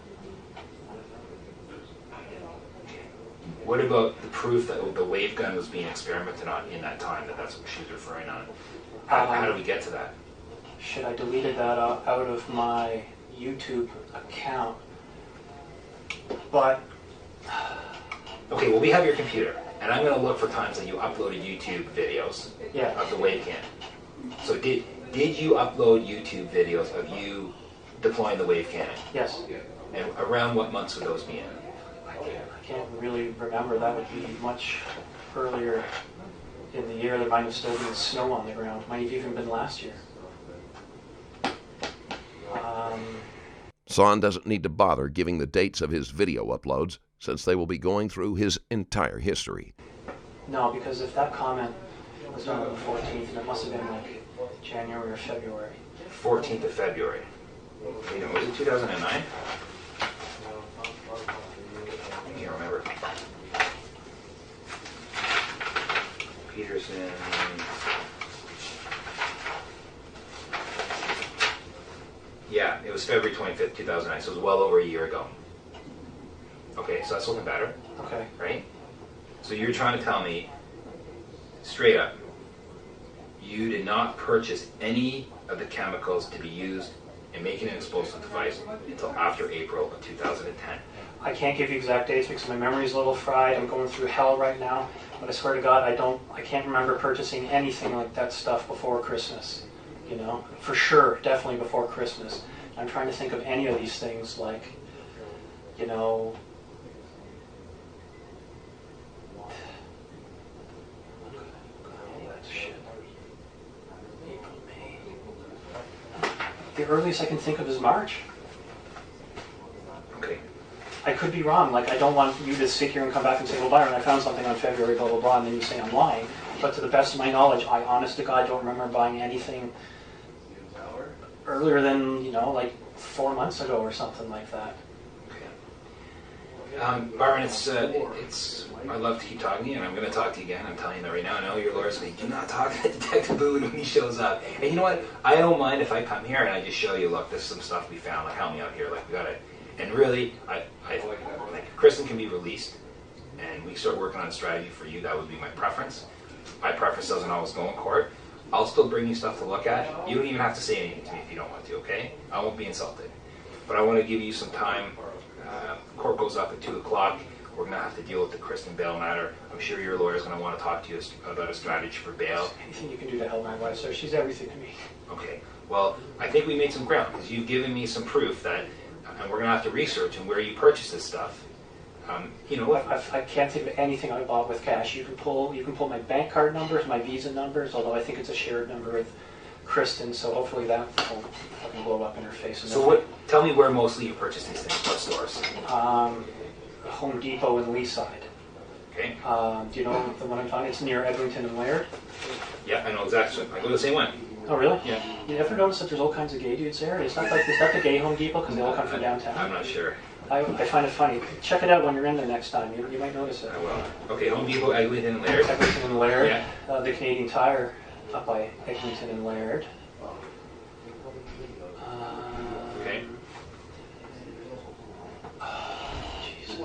Speaker 2: What about the proof that the wave gun was being experimented on in that time, that's what she was referring on? How do we get to that?
Speaker 3: Shit, I deleted that out of my YouTube account. But...
Speaker 2: Okay, well, we have your computer, and I'm going to look for times that you uploaded YouTube videos of the wave cannon. So did you upload YouTube videos of you deploying the wave cannon?
Speaker 3: Yes.
Speaker 2: And around what months would those be in?
Speaker 3: I can't really remember. That would be much earlier in the year. There might have still been snow on the ground. Might have even been last year.
Speaker 1: Sonne doesn't need to bother giving the dates of his video uploads, since they will be going through his entire history.
Speaker 3: No, because if that comment was done on the 14th, then it must have been like January or February.
Speaker 2: 14th of February. You know, was it 2009? I can't remember. Peterson. Yeah, it was February 25th, 2009, so it was well over a year ago. Okay, so that's looking better.
Speaker 3: Okay.
Speaker 2: Right? So you're trying to tell me, straight up, you did not purchase any of the chemicals to be used in making an explosive device until after April of 2010.
Speaker 3: I can't give you exact dates because my memory's a little fried. I'm going through hell right now. But I swear to God, I can't remember purchasing anything like that stuff before Christmas. You know, for sure, definitely before Christmas. I'm trying to think of any of these things like, you know, April, May. The earliest I can think of is March.
Speaker 2: Okay.
Speaker 3: I could be wrong. Like, I don't want you to sit here and come back and say, well, Byron, I found something on February, blah, blah, blah, and then you say I'm lying. But to the best of my knowledge, I honest to God don't remember buying anything earlier than, you know, like 4 months ago or something like that.
Speaker 2: Okay. Byron, it's I love to keep talking to you, and I'm going to talk to you again. I'm telling you that right now. I know your lawyer's saying, do not talk to Detective Boone when he shows up. And you know what? I don't mind if I come here and I just show you, look, this is some stuff we found. Like, help me out here. Like, we got it. And really, I like Kristen can be released, and we start working on a strategy for you. That would be my preference. My preference doesn't always go in court. I'll still bring you stuff to look at. You don't even have to say anything to me if you don't want to, okay? I won't be insulted. But I want to give you some time. Court goes up at 2 o'clock. We're going to have to deal with the Kristen bail matter. I'm sure your lawyer's going to want to talk to you about a strategy for bail.
Speaker 3: Anything you can do to help my wife, sir. She's everything to me.
Speaker 2: Okay. Well, I think we made some ground, because you've given me some proof that, and we're going to have to research and where you purchased this stuff. You know,
Speaker 3: I can't think of anything I bought with cash. You can pull my bank card numbers, my Visa numbers, although I think it's a shared number with Kristen, so hopefully that will fucking blow up in her face.
Speaker 2: So tell me where mostly you purchase these things, what stores?
Speaker 3: Home Depot in Leaside.
Speaker 2: Okay.
Speaker 3: Do you know the one I'm talking? It's near Eglinton and Laird.
Speaker 2: Yeah, I know exactly. I go to the same one.
Speaker 3: Oh, really?
Speaker 2: Yeah.
Speaker 3: You ever notice that there's all kinds of gay dudes there? Is that the gay Home Depot? Because they all come from downtown.
Speaker 2: I'm not sure.
Speaker 3: I find it funny. Check it out when you're in there next time. You might notice it.
Speaker 2: I will. Okay, Home Depot, Eglinton and Laird.
Speaker 3: Eglinton and Laird.
Speaker 2: Yeah.
Speaker 3: The Canadian Tire up by Eglinton and Laird.
Speaker 2: Okay.
Speaker 3: Geez.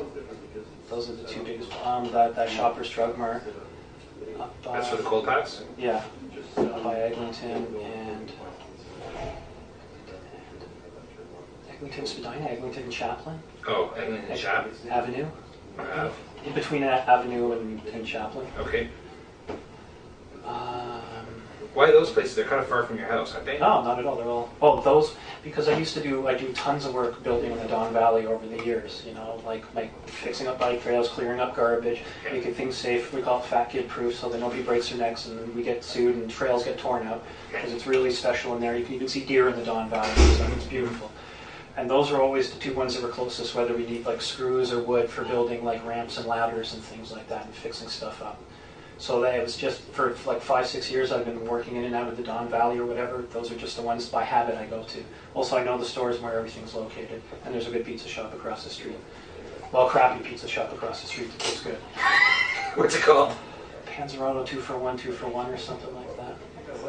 Speaker 3: Those are the two biggest. That Shoppers Drug Mart.
Speaker 2: That's for the cold packs?
Speaker 3: Yeah. Up by Eglinton and Eglinton Spadina, Eglinton and Chaplin.
Speaker 2: Oh, Eglinton and Chap?
Speaker 3: Avenue. In between Avenue and Chaplin.
Speaker 2: Okay. Why those places? They're kind of far from your house, aren't they?
Speaker 3: No, not at all. They're all. Oh, those, because I do tons of work building in the Don Valley over the years. You know, like fixing up bike trails, clearing up garbage, making things safe. We call it fat kid proof, so that nobody breaks their necks and we get sued and trails get torn out because it's really special in there. You can even see deer in the Don Valley, so it's beautiful. And those are always the two ones that were closest, whether we need like screws or wood for building like ramps and ladders and things like that and fixing stuff up. So that it was just for like 5-6 years I've been working in and out of the Don Valley or whatever. Those are just the ones by habit I go to. Also, I know the stores where everything's located, and there's a good pizza shop across the street. Well, crappy pizza shop across the street that tastes good.
Speaker 2: What's it called?
Speaker 3: Panzerotto 2 for 1, 2 for 1 or something like that.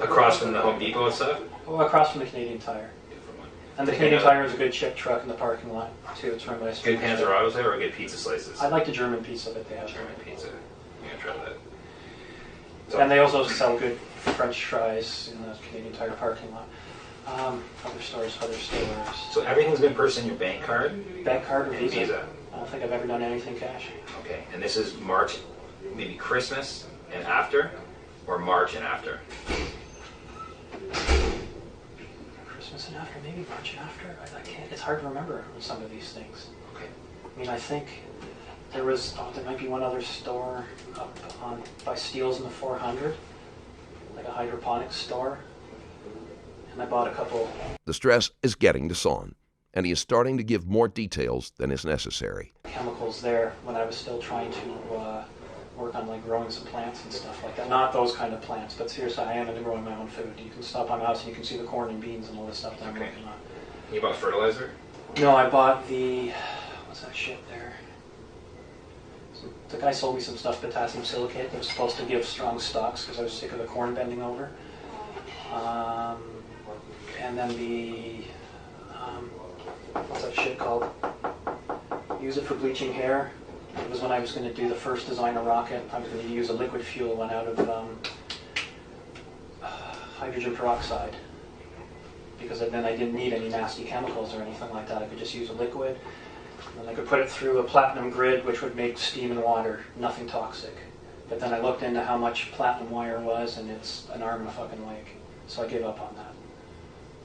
Speaker 2: Across from the Home Depot and stuff?
Speaker 3: Oh, across from the Canadian Tire. And the Canadian Tire is a good chip truck in the parking lot too. It's run by a
Speaker 2: good Panzerottos there or good pizza slices?
Speaker 3: I like the German pizza that they have.
Speaker 2: German pizza. I'm going to try that.
Speaker 3: And they also sell good French fries in the Canadian Tire parking lot. Other stores.
Speaker 2: So everything's been purchased in your bank card?
Speaker 3: Bank card or Visa?
Speaker 2: Visa.
Speaker 3: I don't think I've ever done anything cash.
Speaker 2: Okay, and this is March, maybe Christmas and after, or March and after?
Speaker 3: Christmas and after, maybe March and after. I can't. It's hard to remember some of these things.
Speaker 2: Okay.
Speaker 3: I mean, I think there might be one other store up by Steele's in the 400, like a hydroponics store. and I bought a couple.
Speaker 1: The stress is getting to Sonne, and he is starting to give more details than is necessary.
Speaker 3: Chemicals there when I was still trying to work on like growing some plants and stuff like that. Not those kind of plants, but seriously, I am into growing my own food. You can stop by my house and you can see the corn and beans and all this stuff that I'm working on.
Speaker 2: You bought fertilizer?
Speaker 3: No, I bought the, what's that shit there? The guy sold me some stuff, potassium silicate, that was supposed to give strong stalks because I was sick of the corn bending over. And then the, what's that shit called? Use it for bleaching hair. It was when I was going to do the first designer rocket. I was going to use a liquid fuel one out of hydrogen peroxide. Because then I didn't need any nasty chemicals or anything like that. I could just use a liquid. And I could put it through a platinum grid, which would make steam and water, nothing toxic. But then I looked into how much platinum wire was, and it's an arm and a fucking leg. So I gave up on that.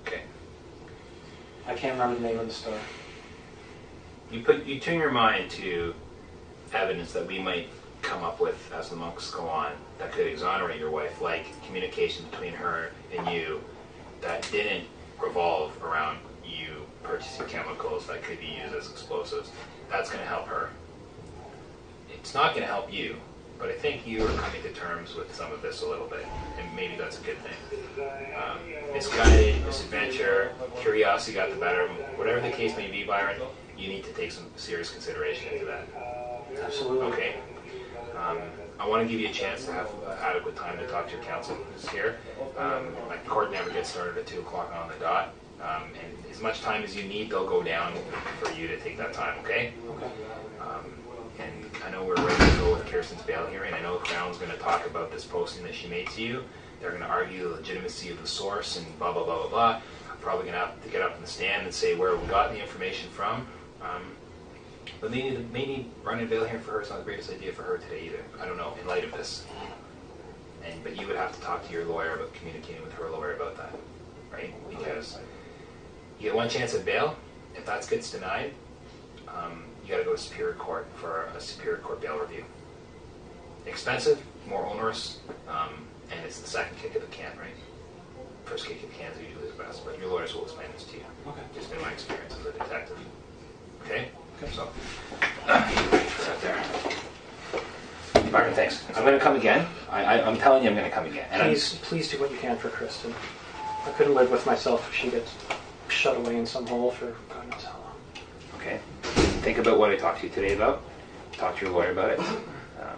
Speaker 2: Okay.
Speaker 3: I can't remember the name of the store.
Speaker 2: You turn your mind to evidence that we might come up with as the months go on that could exonerate your wife, like communication between her and you that didn't revolve around you purchasing chemicals that could be used as explosives. That's going to help her. It's not going to help you, but I think you are coming to terms with some of this a little bit, and maybe that's a good thing. Misguided, misadventure, curiosity got the better of him. Whatever the case may be, Byron, you need to take some serious consideration into that.
Speaker 3: Absolutely.
Speaker 2: Okay? I want to give you a chance to have adequate time to talk to your counsel who's here. My court never gets started at 2 o'clock on the dot. And as much time as you need, they'll go down for you to take that time, okay?
Speaker 3: Okay.
Speaker 2: And I know we're ready to go with Kirsten's bail hearing. I know the Crown's going to talk about this posting that she made to you. They're going to argue the legitimacy of the source and blah, blah, blah, blah, blah. I'm probably going to have to get up in the stand and say where we got the information from. But maybe running a bail hearing for her is not the greatest idea for her today either. I don't know, in light of this. But you would have to talk to your lawyer about communicating with her lawyer about that, right? Because you get one chance at bail. If that gets denied, you got to go to Superior Court for a Superior Court bail review. Expensive, more onerous, and it's the second kick of the can, right? First kick of the can is usually the best, but your lawyers will explain this to you.
Speaker 3: Okay.
Speaker 2: Just been my experience as a detective. Okay?
Speaker 3: Okay.
Speaker 2: So, right there. Byron, thanks. I'm going to come again. I'm telling you I'm going to come again. And
Speaker 3: Please do what you can for Kristen. I couldn't live with myself if she gets shut away in some hole for God knows how long.
Speaker 2: Okay. Think about what I talked to you today about. Talk to your lawyer about it.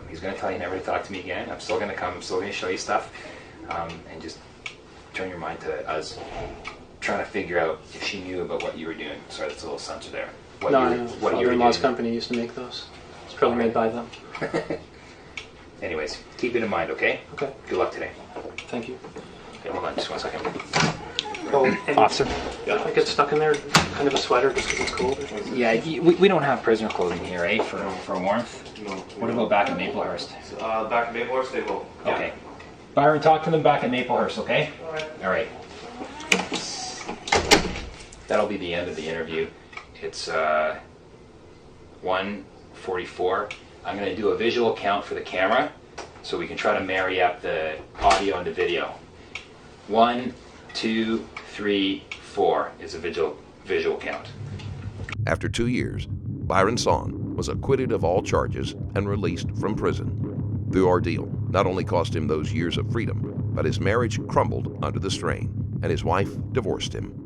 Speaker 2: He's going to tell you never to talk to me again. I'm still going to come. I'm still going to show you stuff. And just turn your mind to us trying to figure out if she knew about what you were doing. Sorry, that's a little censor there. What
Speaker 3: No,
Speaker 2: you
Speaker 3: I
Speaker 2: were,
Speaker 3: know.
Speaker 2: what you were
Speaker 3: Father-in-law's
Speaker 2: doing.
Speaker 3: company used to make those. It's probably made by them.
Speaker 2: Anyways, keep it in mind, okay?
Speaker 3: Okay.
Speaker 2: Good luck today.
Speaker 3: Thank you.
Speaker 2: Okay, hold on just 1 second.
Speaker 3: Oh, and
Speaker 2: Officer.
Speaker 3: if I get stuck in there, kind of a sweater just because it's cold.
Speaker 2: Yeah, we don't have prisoner clothing here, eh, for warmth?
Speaker 4: No.
Speaker 2: What about back at Maplehurst?
Speaker 4: Back in Maplehurst, they will.
Speaker 2: Okay. Byron, talk to them back at Maplehurst, okay? All right. That'll be the end of the interview. It's 1:44. I'm going to do a visual count for the camera so we can try to marry up the audio and the video. 1, 2, 3, 4 is a visual count.
Speaker 1: After 2 years, Byron Sonne was acquitted of all charges and released from prison. The ordeal not only cost him those years of freedom, but his marriage crumbled under the strain, and his wife divorced him.